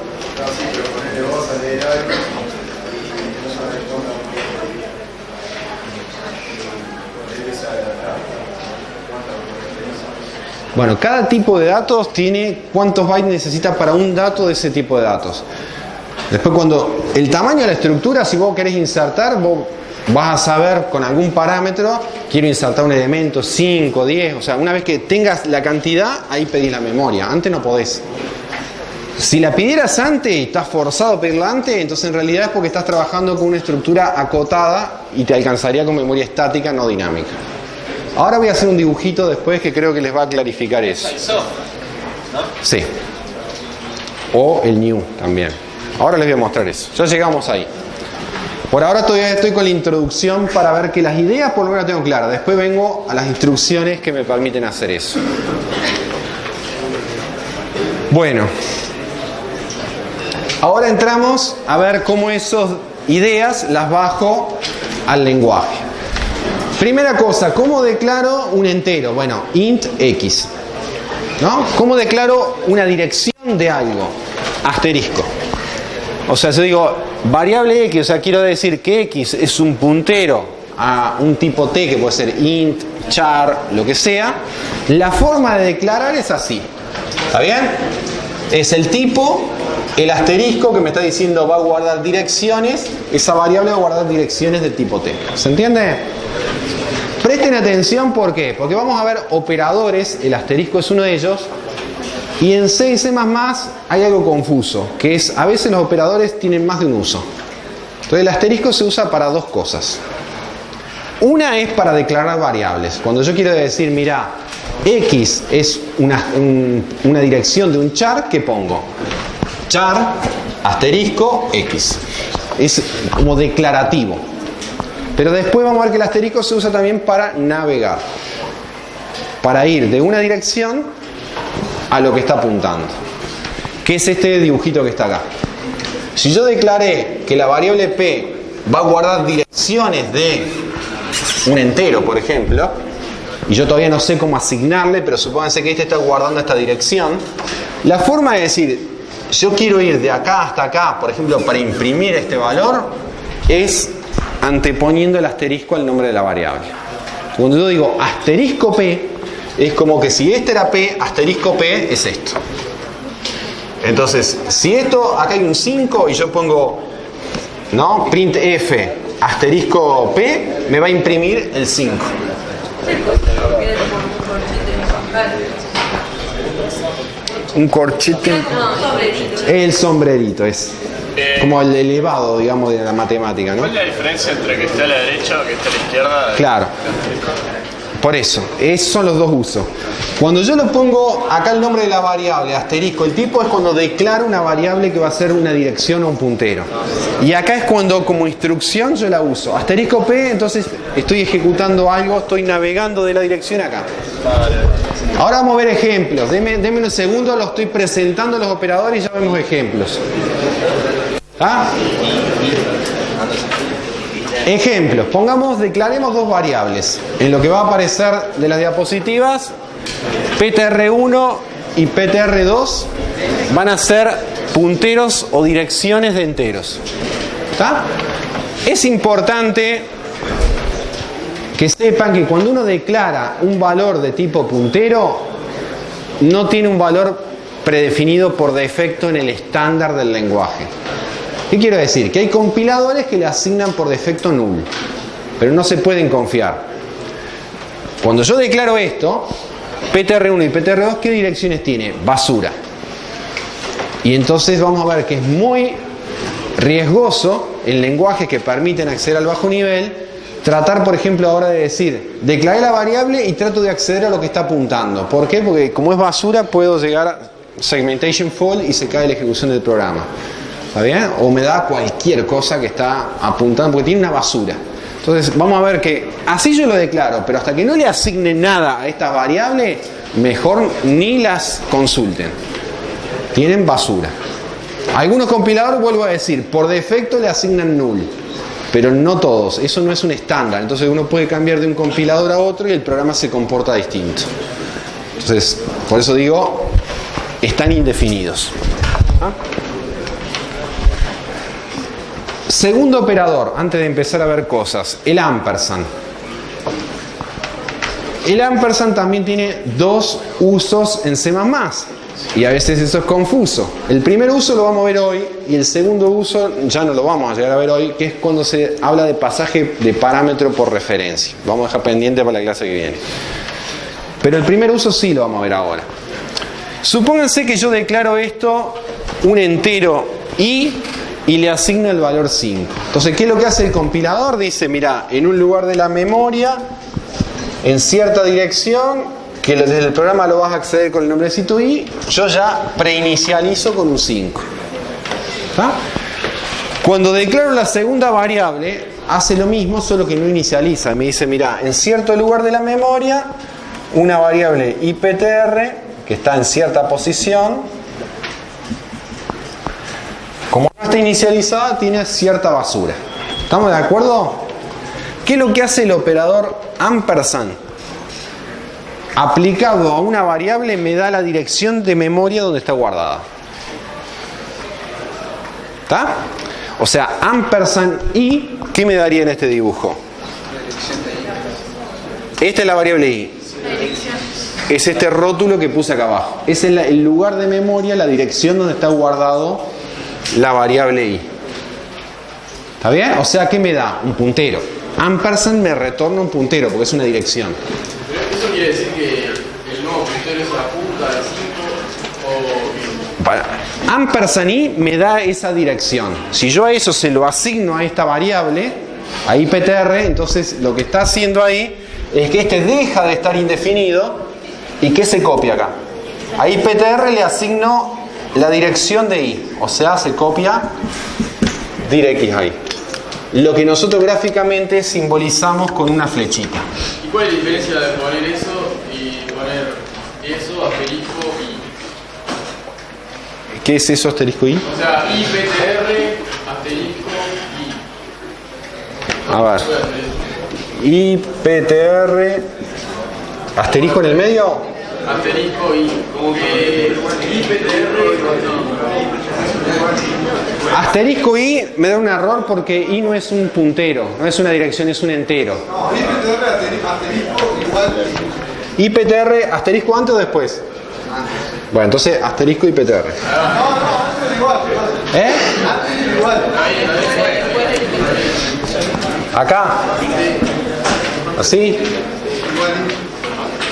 Bueno, cada tipo de datos tiene cuántos bytes necesita para un dato de ese tipo de datos. Después cuando el tamaño de la estructura, si vos querés insertar, vos vas a saber con algún parámetro, quiero insertar un elemento 5, 10, o sea, una vez que tengas la cantidad, ahí pedís la memoria, antes no podés. Si la pidieras antes y estás forzado a pedirla antes, entonces en realidad es porque estás trabajando con una estructura acotada y te alcanzaría con memoria estática, no dinámica. Ahora voy a hacer un dibujito después que creo que les va a clarificar eso. Sí. O el new también. Ahora les voy a mostrar eso. Ya llegamos ahí. Por ahora todavía estoy con la introducción para ver que las ideas por lo menos las tengo claras. Después vengo a las instrucciones que me permiten hacer eso. Bueno. Ahora entramos a ver cómo esas ideas las bajo al lenguaje. Primera cosa, ¿cómo declaro un entero? Bueno, int x. ¿No? ¿Cómo declaro una dirección de algo? Asterisco. O sea, yo digo variable x, o sea, quiero decir que x es un puntero a un tipo t, que puede ser int, char, lo que sea. La forma de declarar es así. ¿Está bien? Es el tipo, el asterisco que me está diciendo va a guardar direcciones, esa variable va a guardar direcciones de tipo t. ¿Se entiende? Presten atención, ¿por qué? Porque vamos a ver operadores, el asterisco es uno de ellos, y en C y C++ hay algo confuso, que es, a veces los operadores tienen más de un uso. Entonces el asterisco se usa para dos cosas. Una es para declarar variables. Cuando yo quiero decir, mira, x es una dirección de un char, ¿qué pongo? Char, asterisco, x. Es como declarativo. Pero después vamos a ver que el asterisco se usa también para navegar. para ir de una dirección a lo que está apuntando. ¿Qué es este dibujito que está acá? Si yo declaré que la variable p va a guardar direcciones de un entero, por ejemplo, y yo todavía no sé cómo asignarle, pero supónganse que este está guardando esta dirección, la forma de decir, yo quiero ir de acá hasta acá, por ejemplo, para imprimir este valor, es anteponiendo el asterisco al nombre de la variable. Cuando yo digo asterisco p, es como que si este era p, asterisco p es esto. Entonces, si esto, acá hay un 5 y yo pongo, ¿no? Print f asterisco p, me va a imprimir el 5. Un corchete. El sombrerito es como el elevado, digamos, de la matemática, ¿no? ¿Cuál es la diferencia entre que esté a la derecha o que esté a la izquierda? Claro. Por eso, esos son los dos usos. Cuando yo lo pongo acá el nombre de la variable, asterisco, el tipo es cuando declaro una variable que va a ser una dirección o un puntero. Y acá es cuando como instrucción yo la uso. Asterisco P, entonces estoy ejecutando algo, estoy navegando de la dirección acá. Ahora vamos a ver ejemplos. Denme un segundo, lo estoy presentando a los operadores y ya vemos ejemplos. ¿Ah? Ejemplos, declaremos dos variables. En lo que va a aparecer de las diapositivas, PTR1 y PTR2 van a ser punteros o direcciones de enteros. ¿Está? Es importante que sepan que cuando uno declara un valor de tipo puntero, no tiene un valor predefinido por defecto en el estándar del lenguaje. ¿Qué quiero decir? Que hay compiladores que le asignan por defecto null, pero no se pueden confiar. Cuando yo declaro esto, PTR1 y PTR2, ¿qué direcciones tiene? Basura. Y entonces vamos a ver que es muy riesgoso en lenguajes que permiten acceder al bajo nivel, tratar, por ejemplo, ahora de decir, declaré la variable y trato de acceder a lo que está apuntando. ¿Por qué? Porque como es basura, puedo llegar a segmentation fault y se cae la ejecución del programa. ¿Está bien? O me da cualquier cosa que está apuntando, porque tiene una basura. Entonces vamos a ver que así yo lo declaro, pero hasta que no le asigne nada a esta variable, mejor ni las consulten. Tienen basura. Algunos compiladores, vuelvo a decir, por defecto le asignan null, pero no todos. Eso no es un estándar. Entonces uno puede cambiar de un compilador a otro y el programa se comporta distinto. Entonces, por eso digo, están indefinidos. ¿Ah? Segundo operador, antes de empezar a ver cosas, el ampersand. El ampersand también tiene dos usos en C++, y a veces eso es confuso. El primer uso lo vamos a ver hoy, y el segundo uso ya no lo vamos a llegar a ver hoy, que es cuando se habla de pasaje de parámetro por referencia. Vamos a dejar pendiente para la clase que viene. Pero el primer uso sí lo vamos a ver ahora. Supónganse que yo declaro esto un entero y le asigno el valor 5. Entonces, ¿qué es lo que hace el compilador? Dice, mira, en un lugar de la memoria, en cierta dirección, que desde el programa lo vas a acceder con el nombrecito i, yo ya preinicializo con un 5. ¿Está? Cuando declaro la segunda variable, hace lo mismo, solo que no inicializa. Me dice, mira, en cierto lugar de la memoria, una variable IPTR, que está en cierta posición, como no está inicializada, tiene cierta basura. ¿Estamos de acuerdo? ¿Qué es lo que hace el operador ampersand? Aplicado a una variable me da la dirección de memoria donde está guardada. ¿Está? O sea, ampersand i, ¿qué me daría en este dibujo? Esta es la variable i. Es este rótulo que puse acá abajo. Es el lugar de memoria, la dirección donde está guardado la variable i. ¿Está bien? O sea, ¿qué me da? Un puntero. Ampersand me retorna un puntero porque es una dirección. ¿Eso quiere decir que el nuevo puntero es la punta del 5 o...? Ampersand i me da esa dirección. Si yo a eso se lo asigno a esta variable, a IPTR, entonces lo que está haciendo ahí es que este deja de estar indefinido y ¿qué se copia acá? A IPTR le asigno la dirección de i, o sea, se copia DirectX ahí. Lo que nosotros gráficamente simbolizamos con una flechita. ¿Y cuál es la diferencia de poner eso y poner ¿Qué es eso asterisco I? O sea, I, PTR, asterisco, I. A ver. I, PTR, asterisco en el medio. Asterisco I. Como que I, PTR, Asterisco I me da un error porque I no es un puntero, no es una dirección, es un entero. No, IPTR asterisco igual. IPTR, asterisco antes o después. Bueno, entonces asterisco IPTR. No, antes es igual. ¿Eh? Antes es igual. Acá. ¿Así?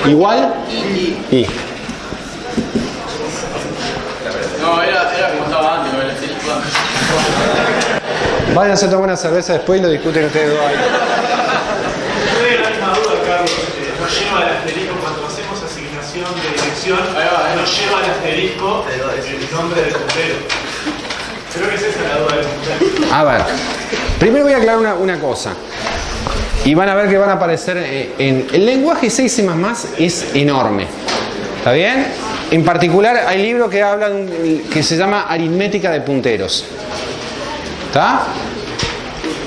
¿Igual? I. No, era como estaba antes, con el asterisco antes. Váyanse a tomar una cerveza después y lo discuten ustedes dos ahí. Tengo la misma duda, Carlos. Nos lleva el asterisco cuando hacemos asignación de dirección. Nos lleva el asterisco el nombre del puntero. Creo que esa es la duda del puntero. A ver, primero voy a aclarar una cosa. Y van a ver que van a aparecer en el lenguaje C y C++ es enorme. ¿Está bien? En particular hay libros que hablan que se llama aritmética de punteros. ¿Está?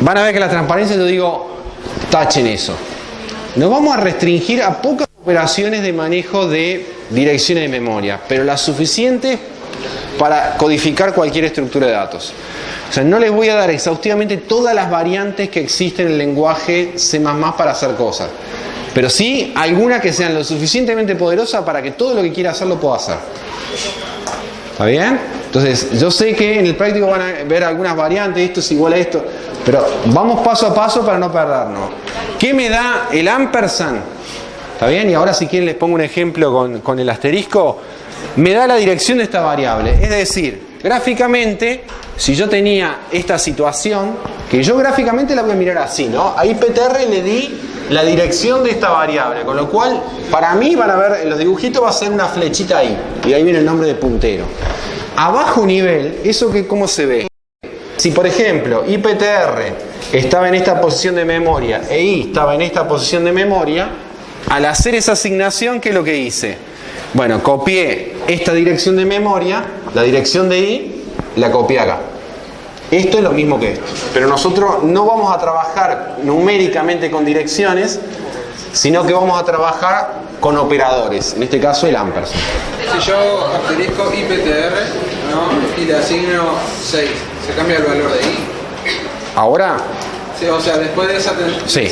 Van a ver que la transparencia, yo digo, tachen eso. Nos vamos a restringir a pocas operaciones de manejo de direcciones de memoria, pero las suficientes para codificar cualquier estructura de datos. O sea, no les voy a dar exhaustivamente todas las variantes que existen en el lenguaje C++ para hacer cosas, pero sí algunas que sean lo suficientemente poderosas para que todo lo que quiera hacer lo pueda hacer. ¿Está bien? Entonces, yo sé que en el práctico van a ver algunas variantes, esto es igual a esto, pero vamos paso a paso para no perdernos. ¿Qué me da el ampersand? ¿Está bien? Y ahora si quieren les pongo un ejemplo con el asterisco. Me da la dirección de esta variable. Es decir, gráficamente, si yo tenía esta situación, que yo gráficamente la voy a mirar así, ¿no? A IPTR le di la dirección de esta variable, con lo cual, para mí, van a ver, en los dibujitos va a ser una flechita ahí, y ahí viene el nombre de puntero. A bajo nivel, ¿eso que cómo se ve? Si, por ejemplo, IPTR estaba en esta posición de memoria e I estaba en esta posición de memoria, al hacer esa asignación, ¿qué es lo que hice? Bueno, copié esta dirección de memoria, la dirección de I, la copié acá. Esto es lo mismo que esto. Pero nosotros no vamos a trabajar numéricamente con direcciones, sino que vamos a trabajar con operadores. En este caso, el ampersand. Si yo hago asterisco IPTR, ¿no? Y le asigno 6, ¿se cambia el valor de I? Ahora... Sí, o sea, después de esa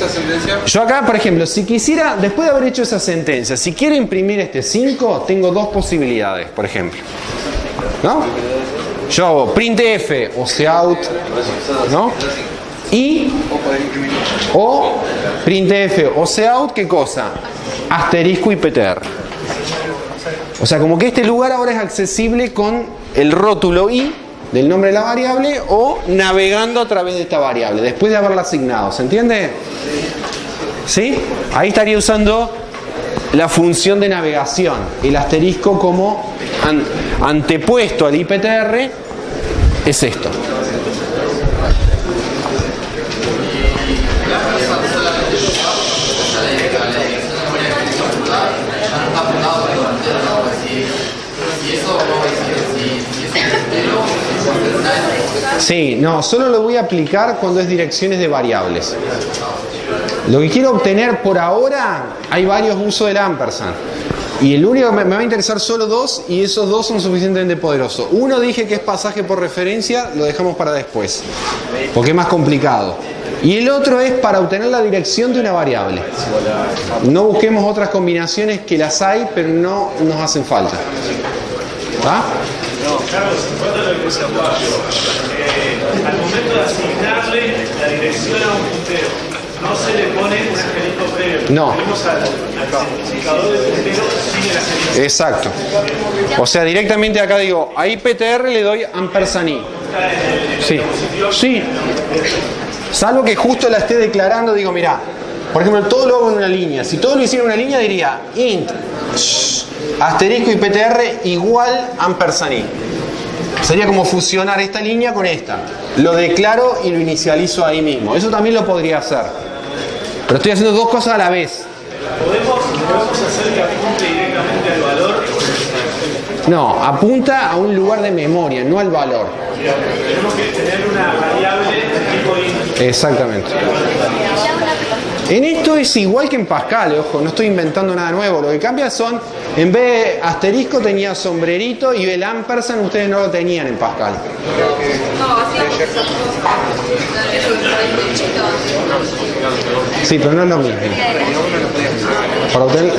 sentencia... Yo acá, por ejemplo, si quisiera, después de haber hecho esa sentencia, si quiero imprimir este 5, tengo dos posibilidades, por ejemplo. ¿No? Yo hago printf o cout, ¿no? Y... O printf o cout, ¿qué cosa? Asterisco IPTR. O sea, como que este lugar ahora es accesible con el rótulo I del nombre de la variable o navegando a través de esta variable, después de haberla asignado. ¿Se entiende? ¿Sí? Ahí estaría usando la función de navegación, el asterisco como antepuesto al IPTR es esto. Sí, no, solo lo voy a aplicar cuando es direcciones de variables. Lo que quiero obtener por ahora, hay varios usos del ampersand. Y el único me va a interesar solo dos, y esos dos son suficientemente poderosos. Uno dije que es pasaje por referencia, lo dejamos para después, porque es más complicado. Y el otro es para obtener la dirección de una variable. No busquemos otras combinaciones que las hay, pero no nos hacen falta. ¿Ah? No, Carlos, en cuanto a lo que decía Pablo, al momento de asignarle la dirección a un puntero, no se le pone un asterisco previo. No. Ponemos al significador del puntero sin el asterisco. Exacto. O sea, directamente acá digo, a IPTR le doy ampersand I. Sí. Sí. Salvo que justo la esté declarando, digo, mirá, por ejemplo, todo lo hago en una línea. Si todo lo hiciera en una línea, diría int asterisco IPTR igual ampersand I. Sería como fusionar esta línea con esta. Lo declaro y lo inicializo ahí mismo. Eso también lo podría hacer. Pero estoy haciendo dos cosas a la vez. ¿Podemos hacer que apunte directamente al valor? No, apunta a un lugar de memoria, no al valor. Tenemos que tener una variable de tipo int. Exactamente. En esto es igual que en Pascal, ojo, no estoy inventando nada nuevo. Lo que cambia son, en vez de asterisco tenía sombrerito y el ampersand ustedes no lo tenían en Pascal. Sí, pero no es lo mismo. Para obtener...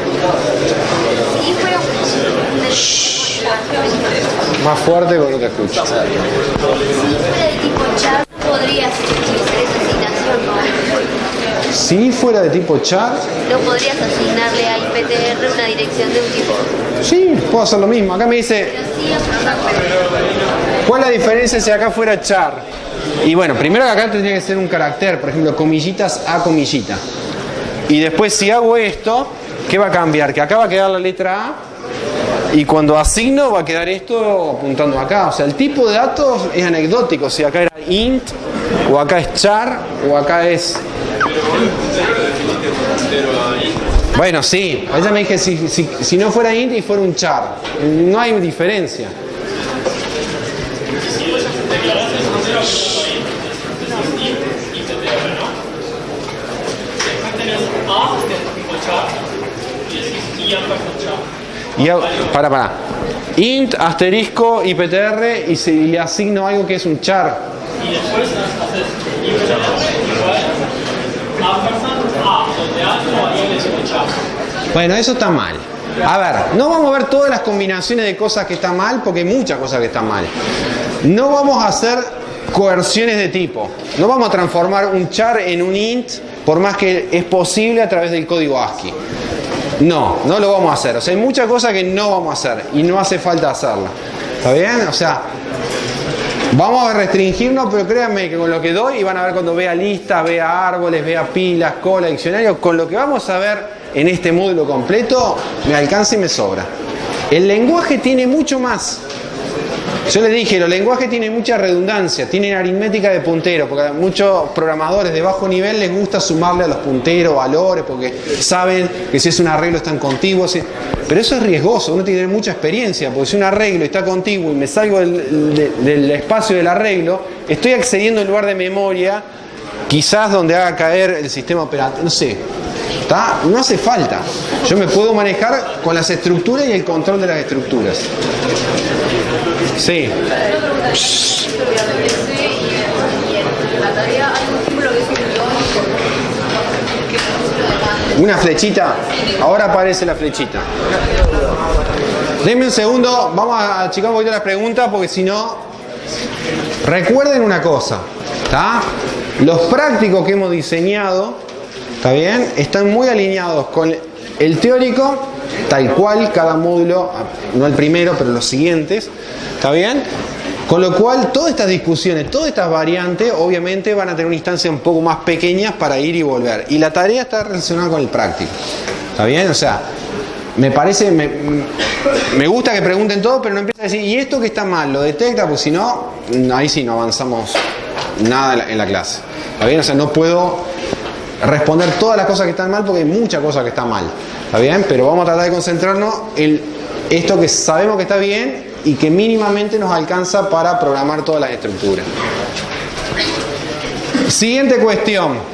Más fuerte con lo que escucho. Si fuera de tipo char, podrías utilizar esa asignación, ¿no? Si fuera de tipo char, ¿no podrías asignarle a IPTR una dirección de un tipo? sí, puedo hacer lo mismo. Acá me dice, ¿cuál es la diferencia si acá fuera char? Y bueno, primero que acá tendría que ser un carácter, por ejemplo, comillitas a comillita. Y después si hago esto, ¿qué va a cambiar? Que acá va a quedar la letra A y cuando asigno va a quedar esto apuntando acá. O sea, el tipo de datos es anecdótico. Si acá era int, o acá es char, o acá es... Bueno, sí. Ella me dije, si no fuera int y fuera un char, no hay diferencia. Y para. Int, asterisco, IPTR y si le asigno algo que es un char. Y después haces igual ampersand A, donde A no variables un char. Bueno, eso está mal. A ver, no vamos a ver todas las combinaciones de cosas que están mal porque hay muchas cosas que están mal. No vamos a hacer coerciones de tipo. No vamos a transformar un char en un int por más que es posible a través del código ASCII. No lo vamos a hacer. O sea, hay muchas cosas que no vamos a hacer y no hace falta hacerlas. ¿Está bien? O sea, vamos a restringirnos, pero créanme que con lo que doy, y van a ver cuando vea listas, vea árboles, vea pilas, cola, diccionario, con lo que vamos a ver en este módulo completo, me alcanza y me sobra. El lenguaje tiene mucho más. Yo les dije, los lenguajes tienen mucha redundancia, tienen aritmética de puntero, porque a muchos programadores de bajo nivel les gusta sumarle a los punteros valores, porque saben que si es un arreglo están contiguos. Pero eso es riesgoso, uno tiene que tener mucha experiencia, porque si un arreglo está contiguo y me salgo del espacio del arreglo, estoy accediendo a un lugar de memoria, quizás donde haga caer el sistema operativo, no sé. ¿Está? No hace falta. Yo me puedo manejar con las estructuras y el control de las estructuras. Sí. Una flechita. Ahora aparece la flechita. Denme un segundo. Vamos a achicar un poquito las preguntas porque si no... Recuerden una cosa. ¿Está? Los prácticos que hemos diseñado, ¿está bien? Están muy alineados con el teórico, tal cual, cada módulo, no el primero, pero los siguientes, ¿está bien? Con lo cual, todas estas discusiones, todas estas variantes, obviamente van a tener una instancia un poco más pequeñas para ir y volver. Y la tarea está relacionada con el práctico, ¿está bien? O sea, me parece, me gusta que pregunten todo, pero no empiecen a decir, ¿y esto que está mal? ¿Lo detecta? Pues si no, ahí sí no avanzamos nada en la clase, ¿está bien? O sea, no puedo responder todas las cosas que están mal porque hay muchas cosas que están mal, ¿está bien? Pero vamos a tratar de concentrarnos en esto que sabemos que está bien y que mínimamente nos alcanza para programar todas las estructuras. Siguiente cuestión.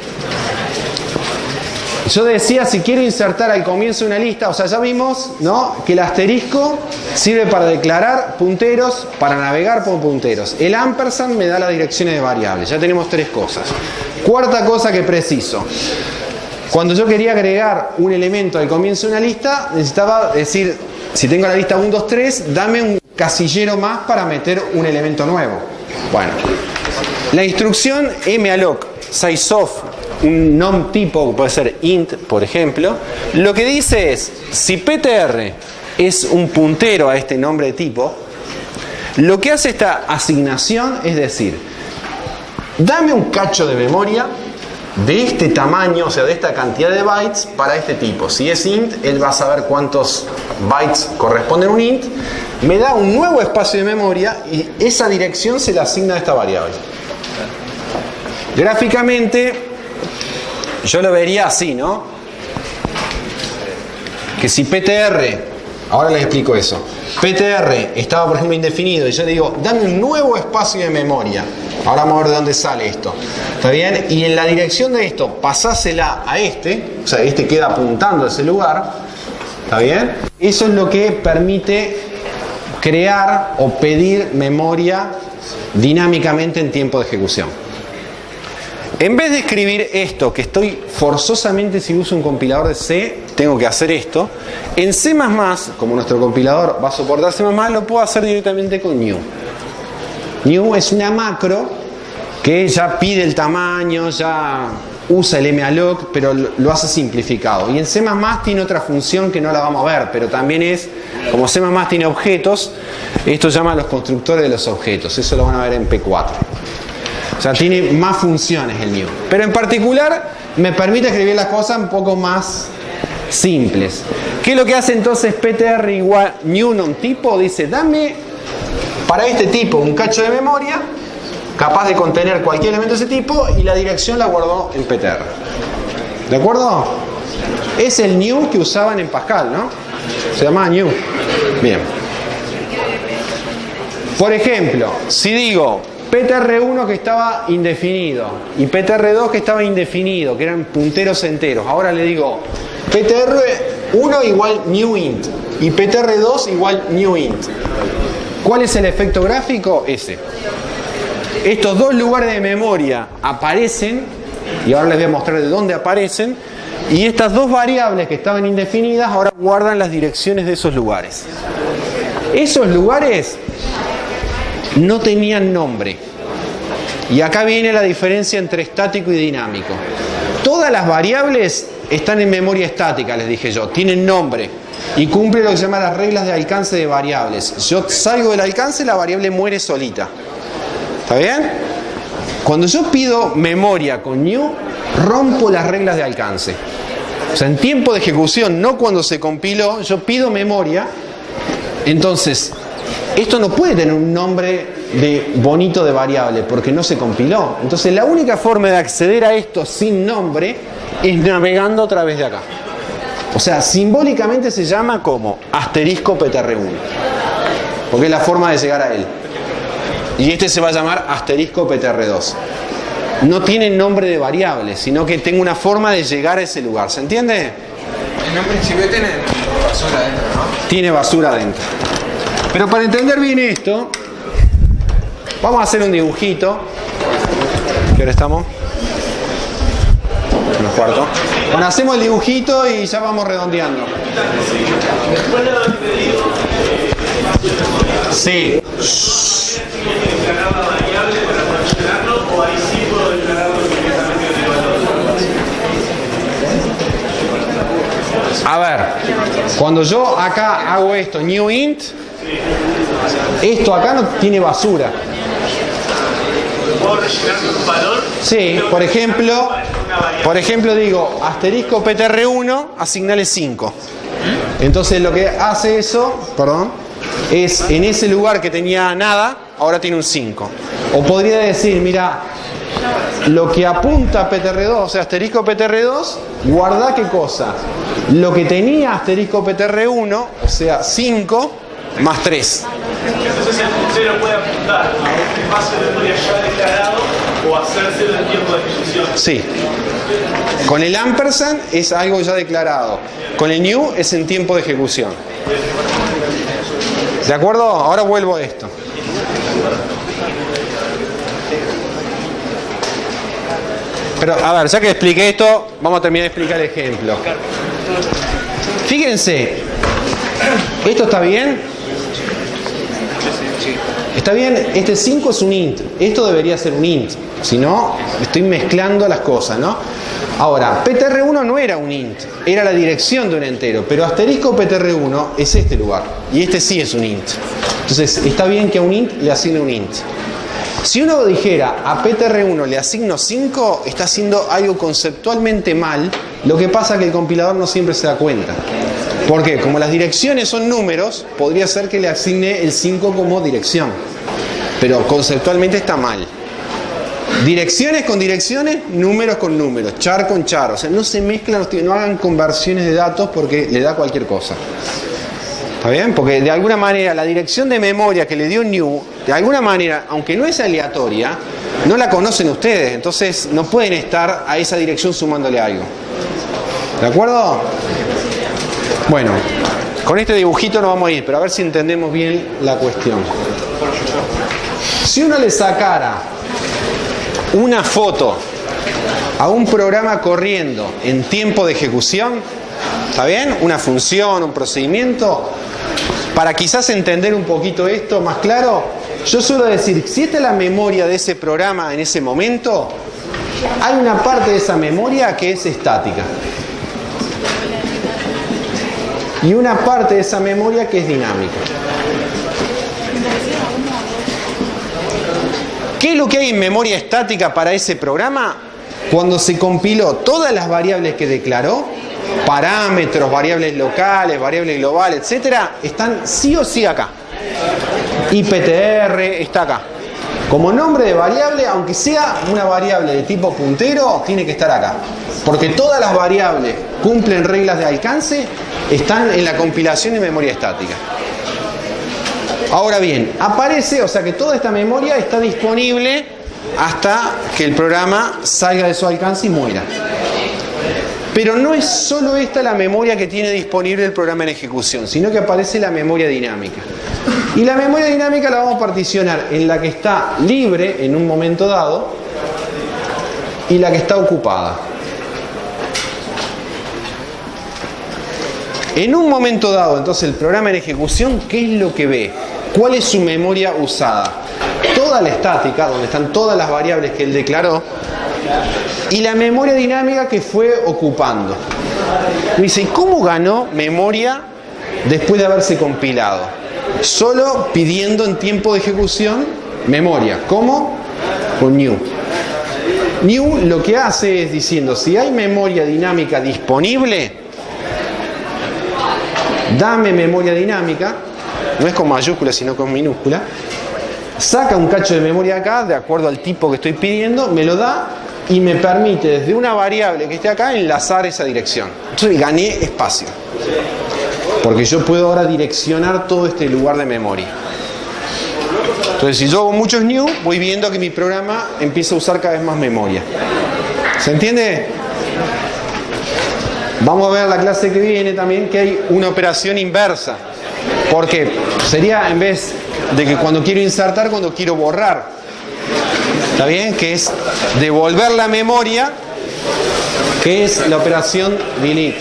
Yo decía, si quiero insertar al comienzo de una lista, o sea, ya vimos, ¿no?, que el asterisco sirve para declarar punteros, para navegar por punteros. El ampersand me da las direcciones de variables. Ya tenemos tres cosas. Cuarta cosa que preciso. Cuando yo quería agregar un elemento al comienzo de una lista, necesitaba decir, si tengo la lista 1, 2, 3, dame un casillero más para meter un elemento nuevo. Bueno, la instrucción malloc sizeof, un nom tipo, puede ser int, por ejemplo, lo que dice es, si ptr es un puntero a este nombre de tipo, lo que hace esta asignación es decir, dame un cacho de memoria de este tamaño, o sea, de esta cantidad de bytes para este tipo. Si es int, él va a saber cuántos bytes corresponden a un int, me da un nuevo espacio de memoria y esa dirección se le asigna a esta variable. Gráficamente, yo lo vería así, ¿no? Que si ptr Ahora les explico eso. PTR estaba, por ejemplo, indefinido y yo le digo, dame un nuevo espacio de memoria. Ahora vamos a ver de dónde sale esto. ¿Está bien? Y en la dirección de esto, pasásela a este, o sea, este queda apuntando a ese lugar. ¿Está bien? Eso es lo que permite crear o pedir memoria dinámicamente en tiempo de ejecución. En vez de escribir esto, que estoy forzosamente, si uso un compilador de C, tengo que hacer esto, en C++, como nuestro compilador va a soportar C++, lo puedo hacer directamente con new. New es una macro que ya pide el tamaño, ya usa el malloc, pero lo hace simplificado. Y en C++ tiene otra función que no la vamos a ver, pero también es, como C++ tiene objetos, esto llama a los constructores de los objetos. Eso lo van a ver en P4. O sea, tiene más funciones el new. Pero en particular me permite escribir las cosas un poco más simples. ¿Qué es lo que hace entonces PTR igual new non-tipo? Dice, dame para este tipo un cacho de memoria capaz de contener cualquier elemento de ese tipo y la dirección la guardó en PTR. ¿De acuerdo? Es el new que usaban en Pascal, ¿no? Se llamaba new. Bien. Por ejemplo, si digo PTR1 que estaba indefinido y PTR2 que estaba indefinido, que eran punteros enteros, ahora le digo PTR1 igual new int y PTR2 igual new int. ¿Cuál es el efecto gráfico? Ese. Estos dos lugares de memoria aparecen, y ahora les voy a mostrar de dónde aparecen, y estas dos variables que estaban indefinidas ahora guardan las direcciones de esos lugares. Esos lugares no tenían nombre. Y acá viene la diferencia entre estático y dinámico. Todas las variables están en memoria estática, les dije yo, tienen nombre y cumplen lo que se llama las reglas de alcance de variables. Yo salgo del alcance, la variable muere solita. ¿Está bien? Cuando yo pido memoria con new, rompo las reglas de alcance. O sea, en tiempo de ejecución, no cuando se compiló, yo pido memoria. Entonces, esto no puede tener un nombre de bonito de variable porque no se compiló. Entonces, la única forma de acceder a esto sin nombre es navegando a través de acá. O sea, simbólicamente se llama como asterisco PTR1, porque es la forma de llegar a él. Y este se va a llamar asterisco PTR2. No tiene nombre de variable, sino que tengo una forma de llegar a ese lugar. ¿Se entiende? En un principio tiene basura adentro, ¿no? Tiene basura adentro. Pero para entender bien esto, vamos a hacer un dibujito. ¿Qué hora estamos? Unos cuartos. Bueno, hacemos el dibujito y ya vamos redondeando. Sí. A ver, cuando yo acá hago esto, new int, esto acá no tiene basura. ¿Puedo rellenar con un valor? Sí, por ejemplo digo asterisco PTR1, asignale 5. Entonces lo que hace eso, es en ese lugar que tenía nada, ahora tiene un 5. O podría decir, mira, lo que apunta a PTR2, o sea, asterisco PTR2, guarda qué cosa. Lo que tenía asterisco PTR1, o sea, 5 más 3. Entonces el puntero puede apuntar a un espacio de memoria ya declarado o hacérselo en tiempo de ejecución. Sí. Con el ampersand es algo ya declarado. Con el new es en tiempo de ejecución. ¿De acuerdo? Ahora vuelvo a esto. Pero, a ver, ya que expliqué esto, vamos a terminar de explicar el ejemplo. Fíjense, ¿esto está bien? ¿Está bien? Este 5 es un int. Esto debería ser un int. Si no, estoy mezclando las cosas, ¿no? Ahora, PTR1 no era un int. Era la dirección de un entero. Pero asterisco PTR1 es este lugar. Y este sí es un int. Entonces, está bien que a un int le asigne un int. Si uno dijera a PTR1 le asigno 5, está haciendo algo conceptualmente mal. Lo que pasa es que el compilador no siempre se da cuenta. ¿Por qué? Como las direcciones son números, podría ser que le asigne el 5 como dirección. Pero conceptualmente está mal. Direcciones con direcciones, números con números, char con char. O sea, no se mezclan, no hagan conversiones de datos porque le da cualquier cosa. ¿Está bien? Porque de alguna manera la dirección de memoria que le dio new, de alguna manera, aunque no es aleatoria, no la conocen ustedes. Entonces no pueden estar a esa dirección sumándole algo. ¿De acuerdo? Bueno, con este dibujito nos vamos a ir, pero a ver si entendemos bien la cuestión. Si uno le sacara una foto a un programa corriendo en tiempo de ejecución, ¿está bien? Una función, un procedimiento, para quizás entender un poquito esto más claro, yo suelo decir, si esta es la memoria de ese programa en ese momento, hay una parte de esa memoria que es estática. Y una parte de esa memoria que es dinámica. ¿Qué es lo que hay en memoria estática para ese programa? Cuando se compiló todas las variables que declaró, parámetros, variables locales, variables globales, etcétera, están sí o sí acá. IPTR está acá. Como nombre de variable, aunque sea una variable de tipo puntero, tiene que estar acá. Porque todas las variables cumplen reglas de alcance, están en la compilación de memoria estática. Ahora bien, aparece, o sea que toda esta memoria está disponible hasta que el programa salga de su alcance y muera. Pero no es solo esta la memoria que tiene disponible el programa en ejecución, sino que aparece la memoria dinámica. Y la memoria dinámica la vamos a particionar en la que está libre en un momento dado y la que está ocupada. En un momento dado, entonces, el programa en ejecución, ¿qué es lo que ve? ¿Cuál es su memoria usada? Toda la estática, donde están todas las variables que él declaró, y la memoria dinámica que fue ocupando. Me dice, ¿y cómo ganó memoria después de haberse compilado? Solo pidiendo en tiempo de ejecución memoria. ¿Cómo? Con new. New lo que hace es diciendo, si hay memoria dinámica disponible, dame memoria dinámica, no es con mayúscula sino con minúscula, saca un cacho de memoria acá, de acuerdo al tipo que estoy pidiendo, me lo da y me permite desde una variable que esté acá enlazar esa dirección. Entonces gané espacio, porque yo puedo ahora direccionar todo este lugar de memoria. Entonces si yo hago muchos new, voy viendo que mi programa empieza a usar cada vez más memoria. ¿Se entiende? Vamos a ver en la clase que viene también que hay una operación inversa. Porque sería en vez de que cuando quiero insertar, cuando quiero borrar. ¿Está bien? Que es devolver la memoria, que es la operación delete.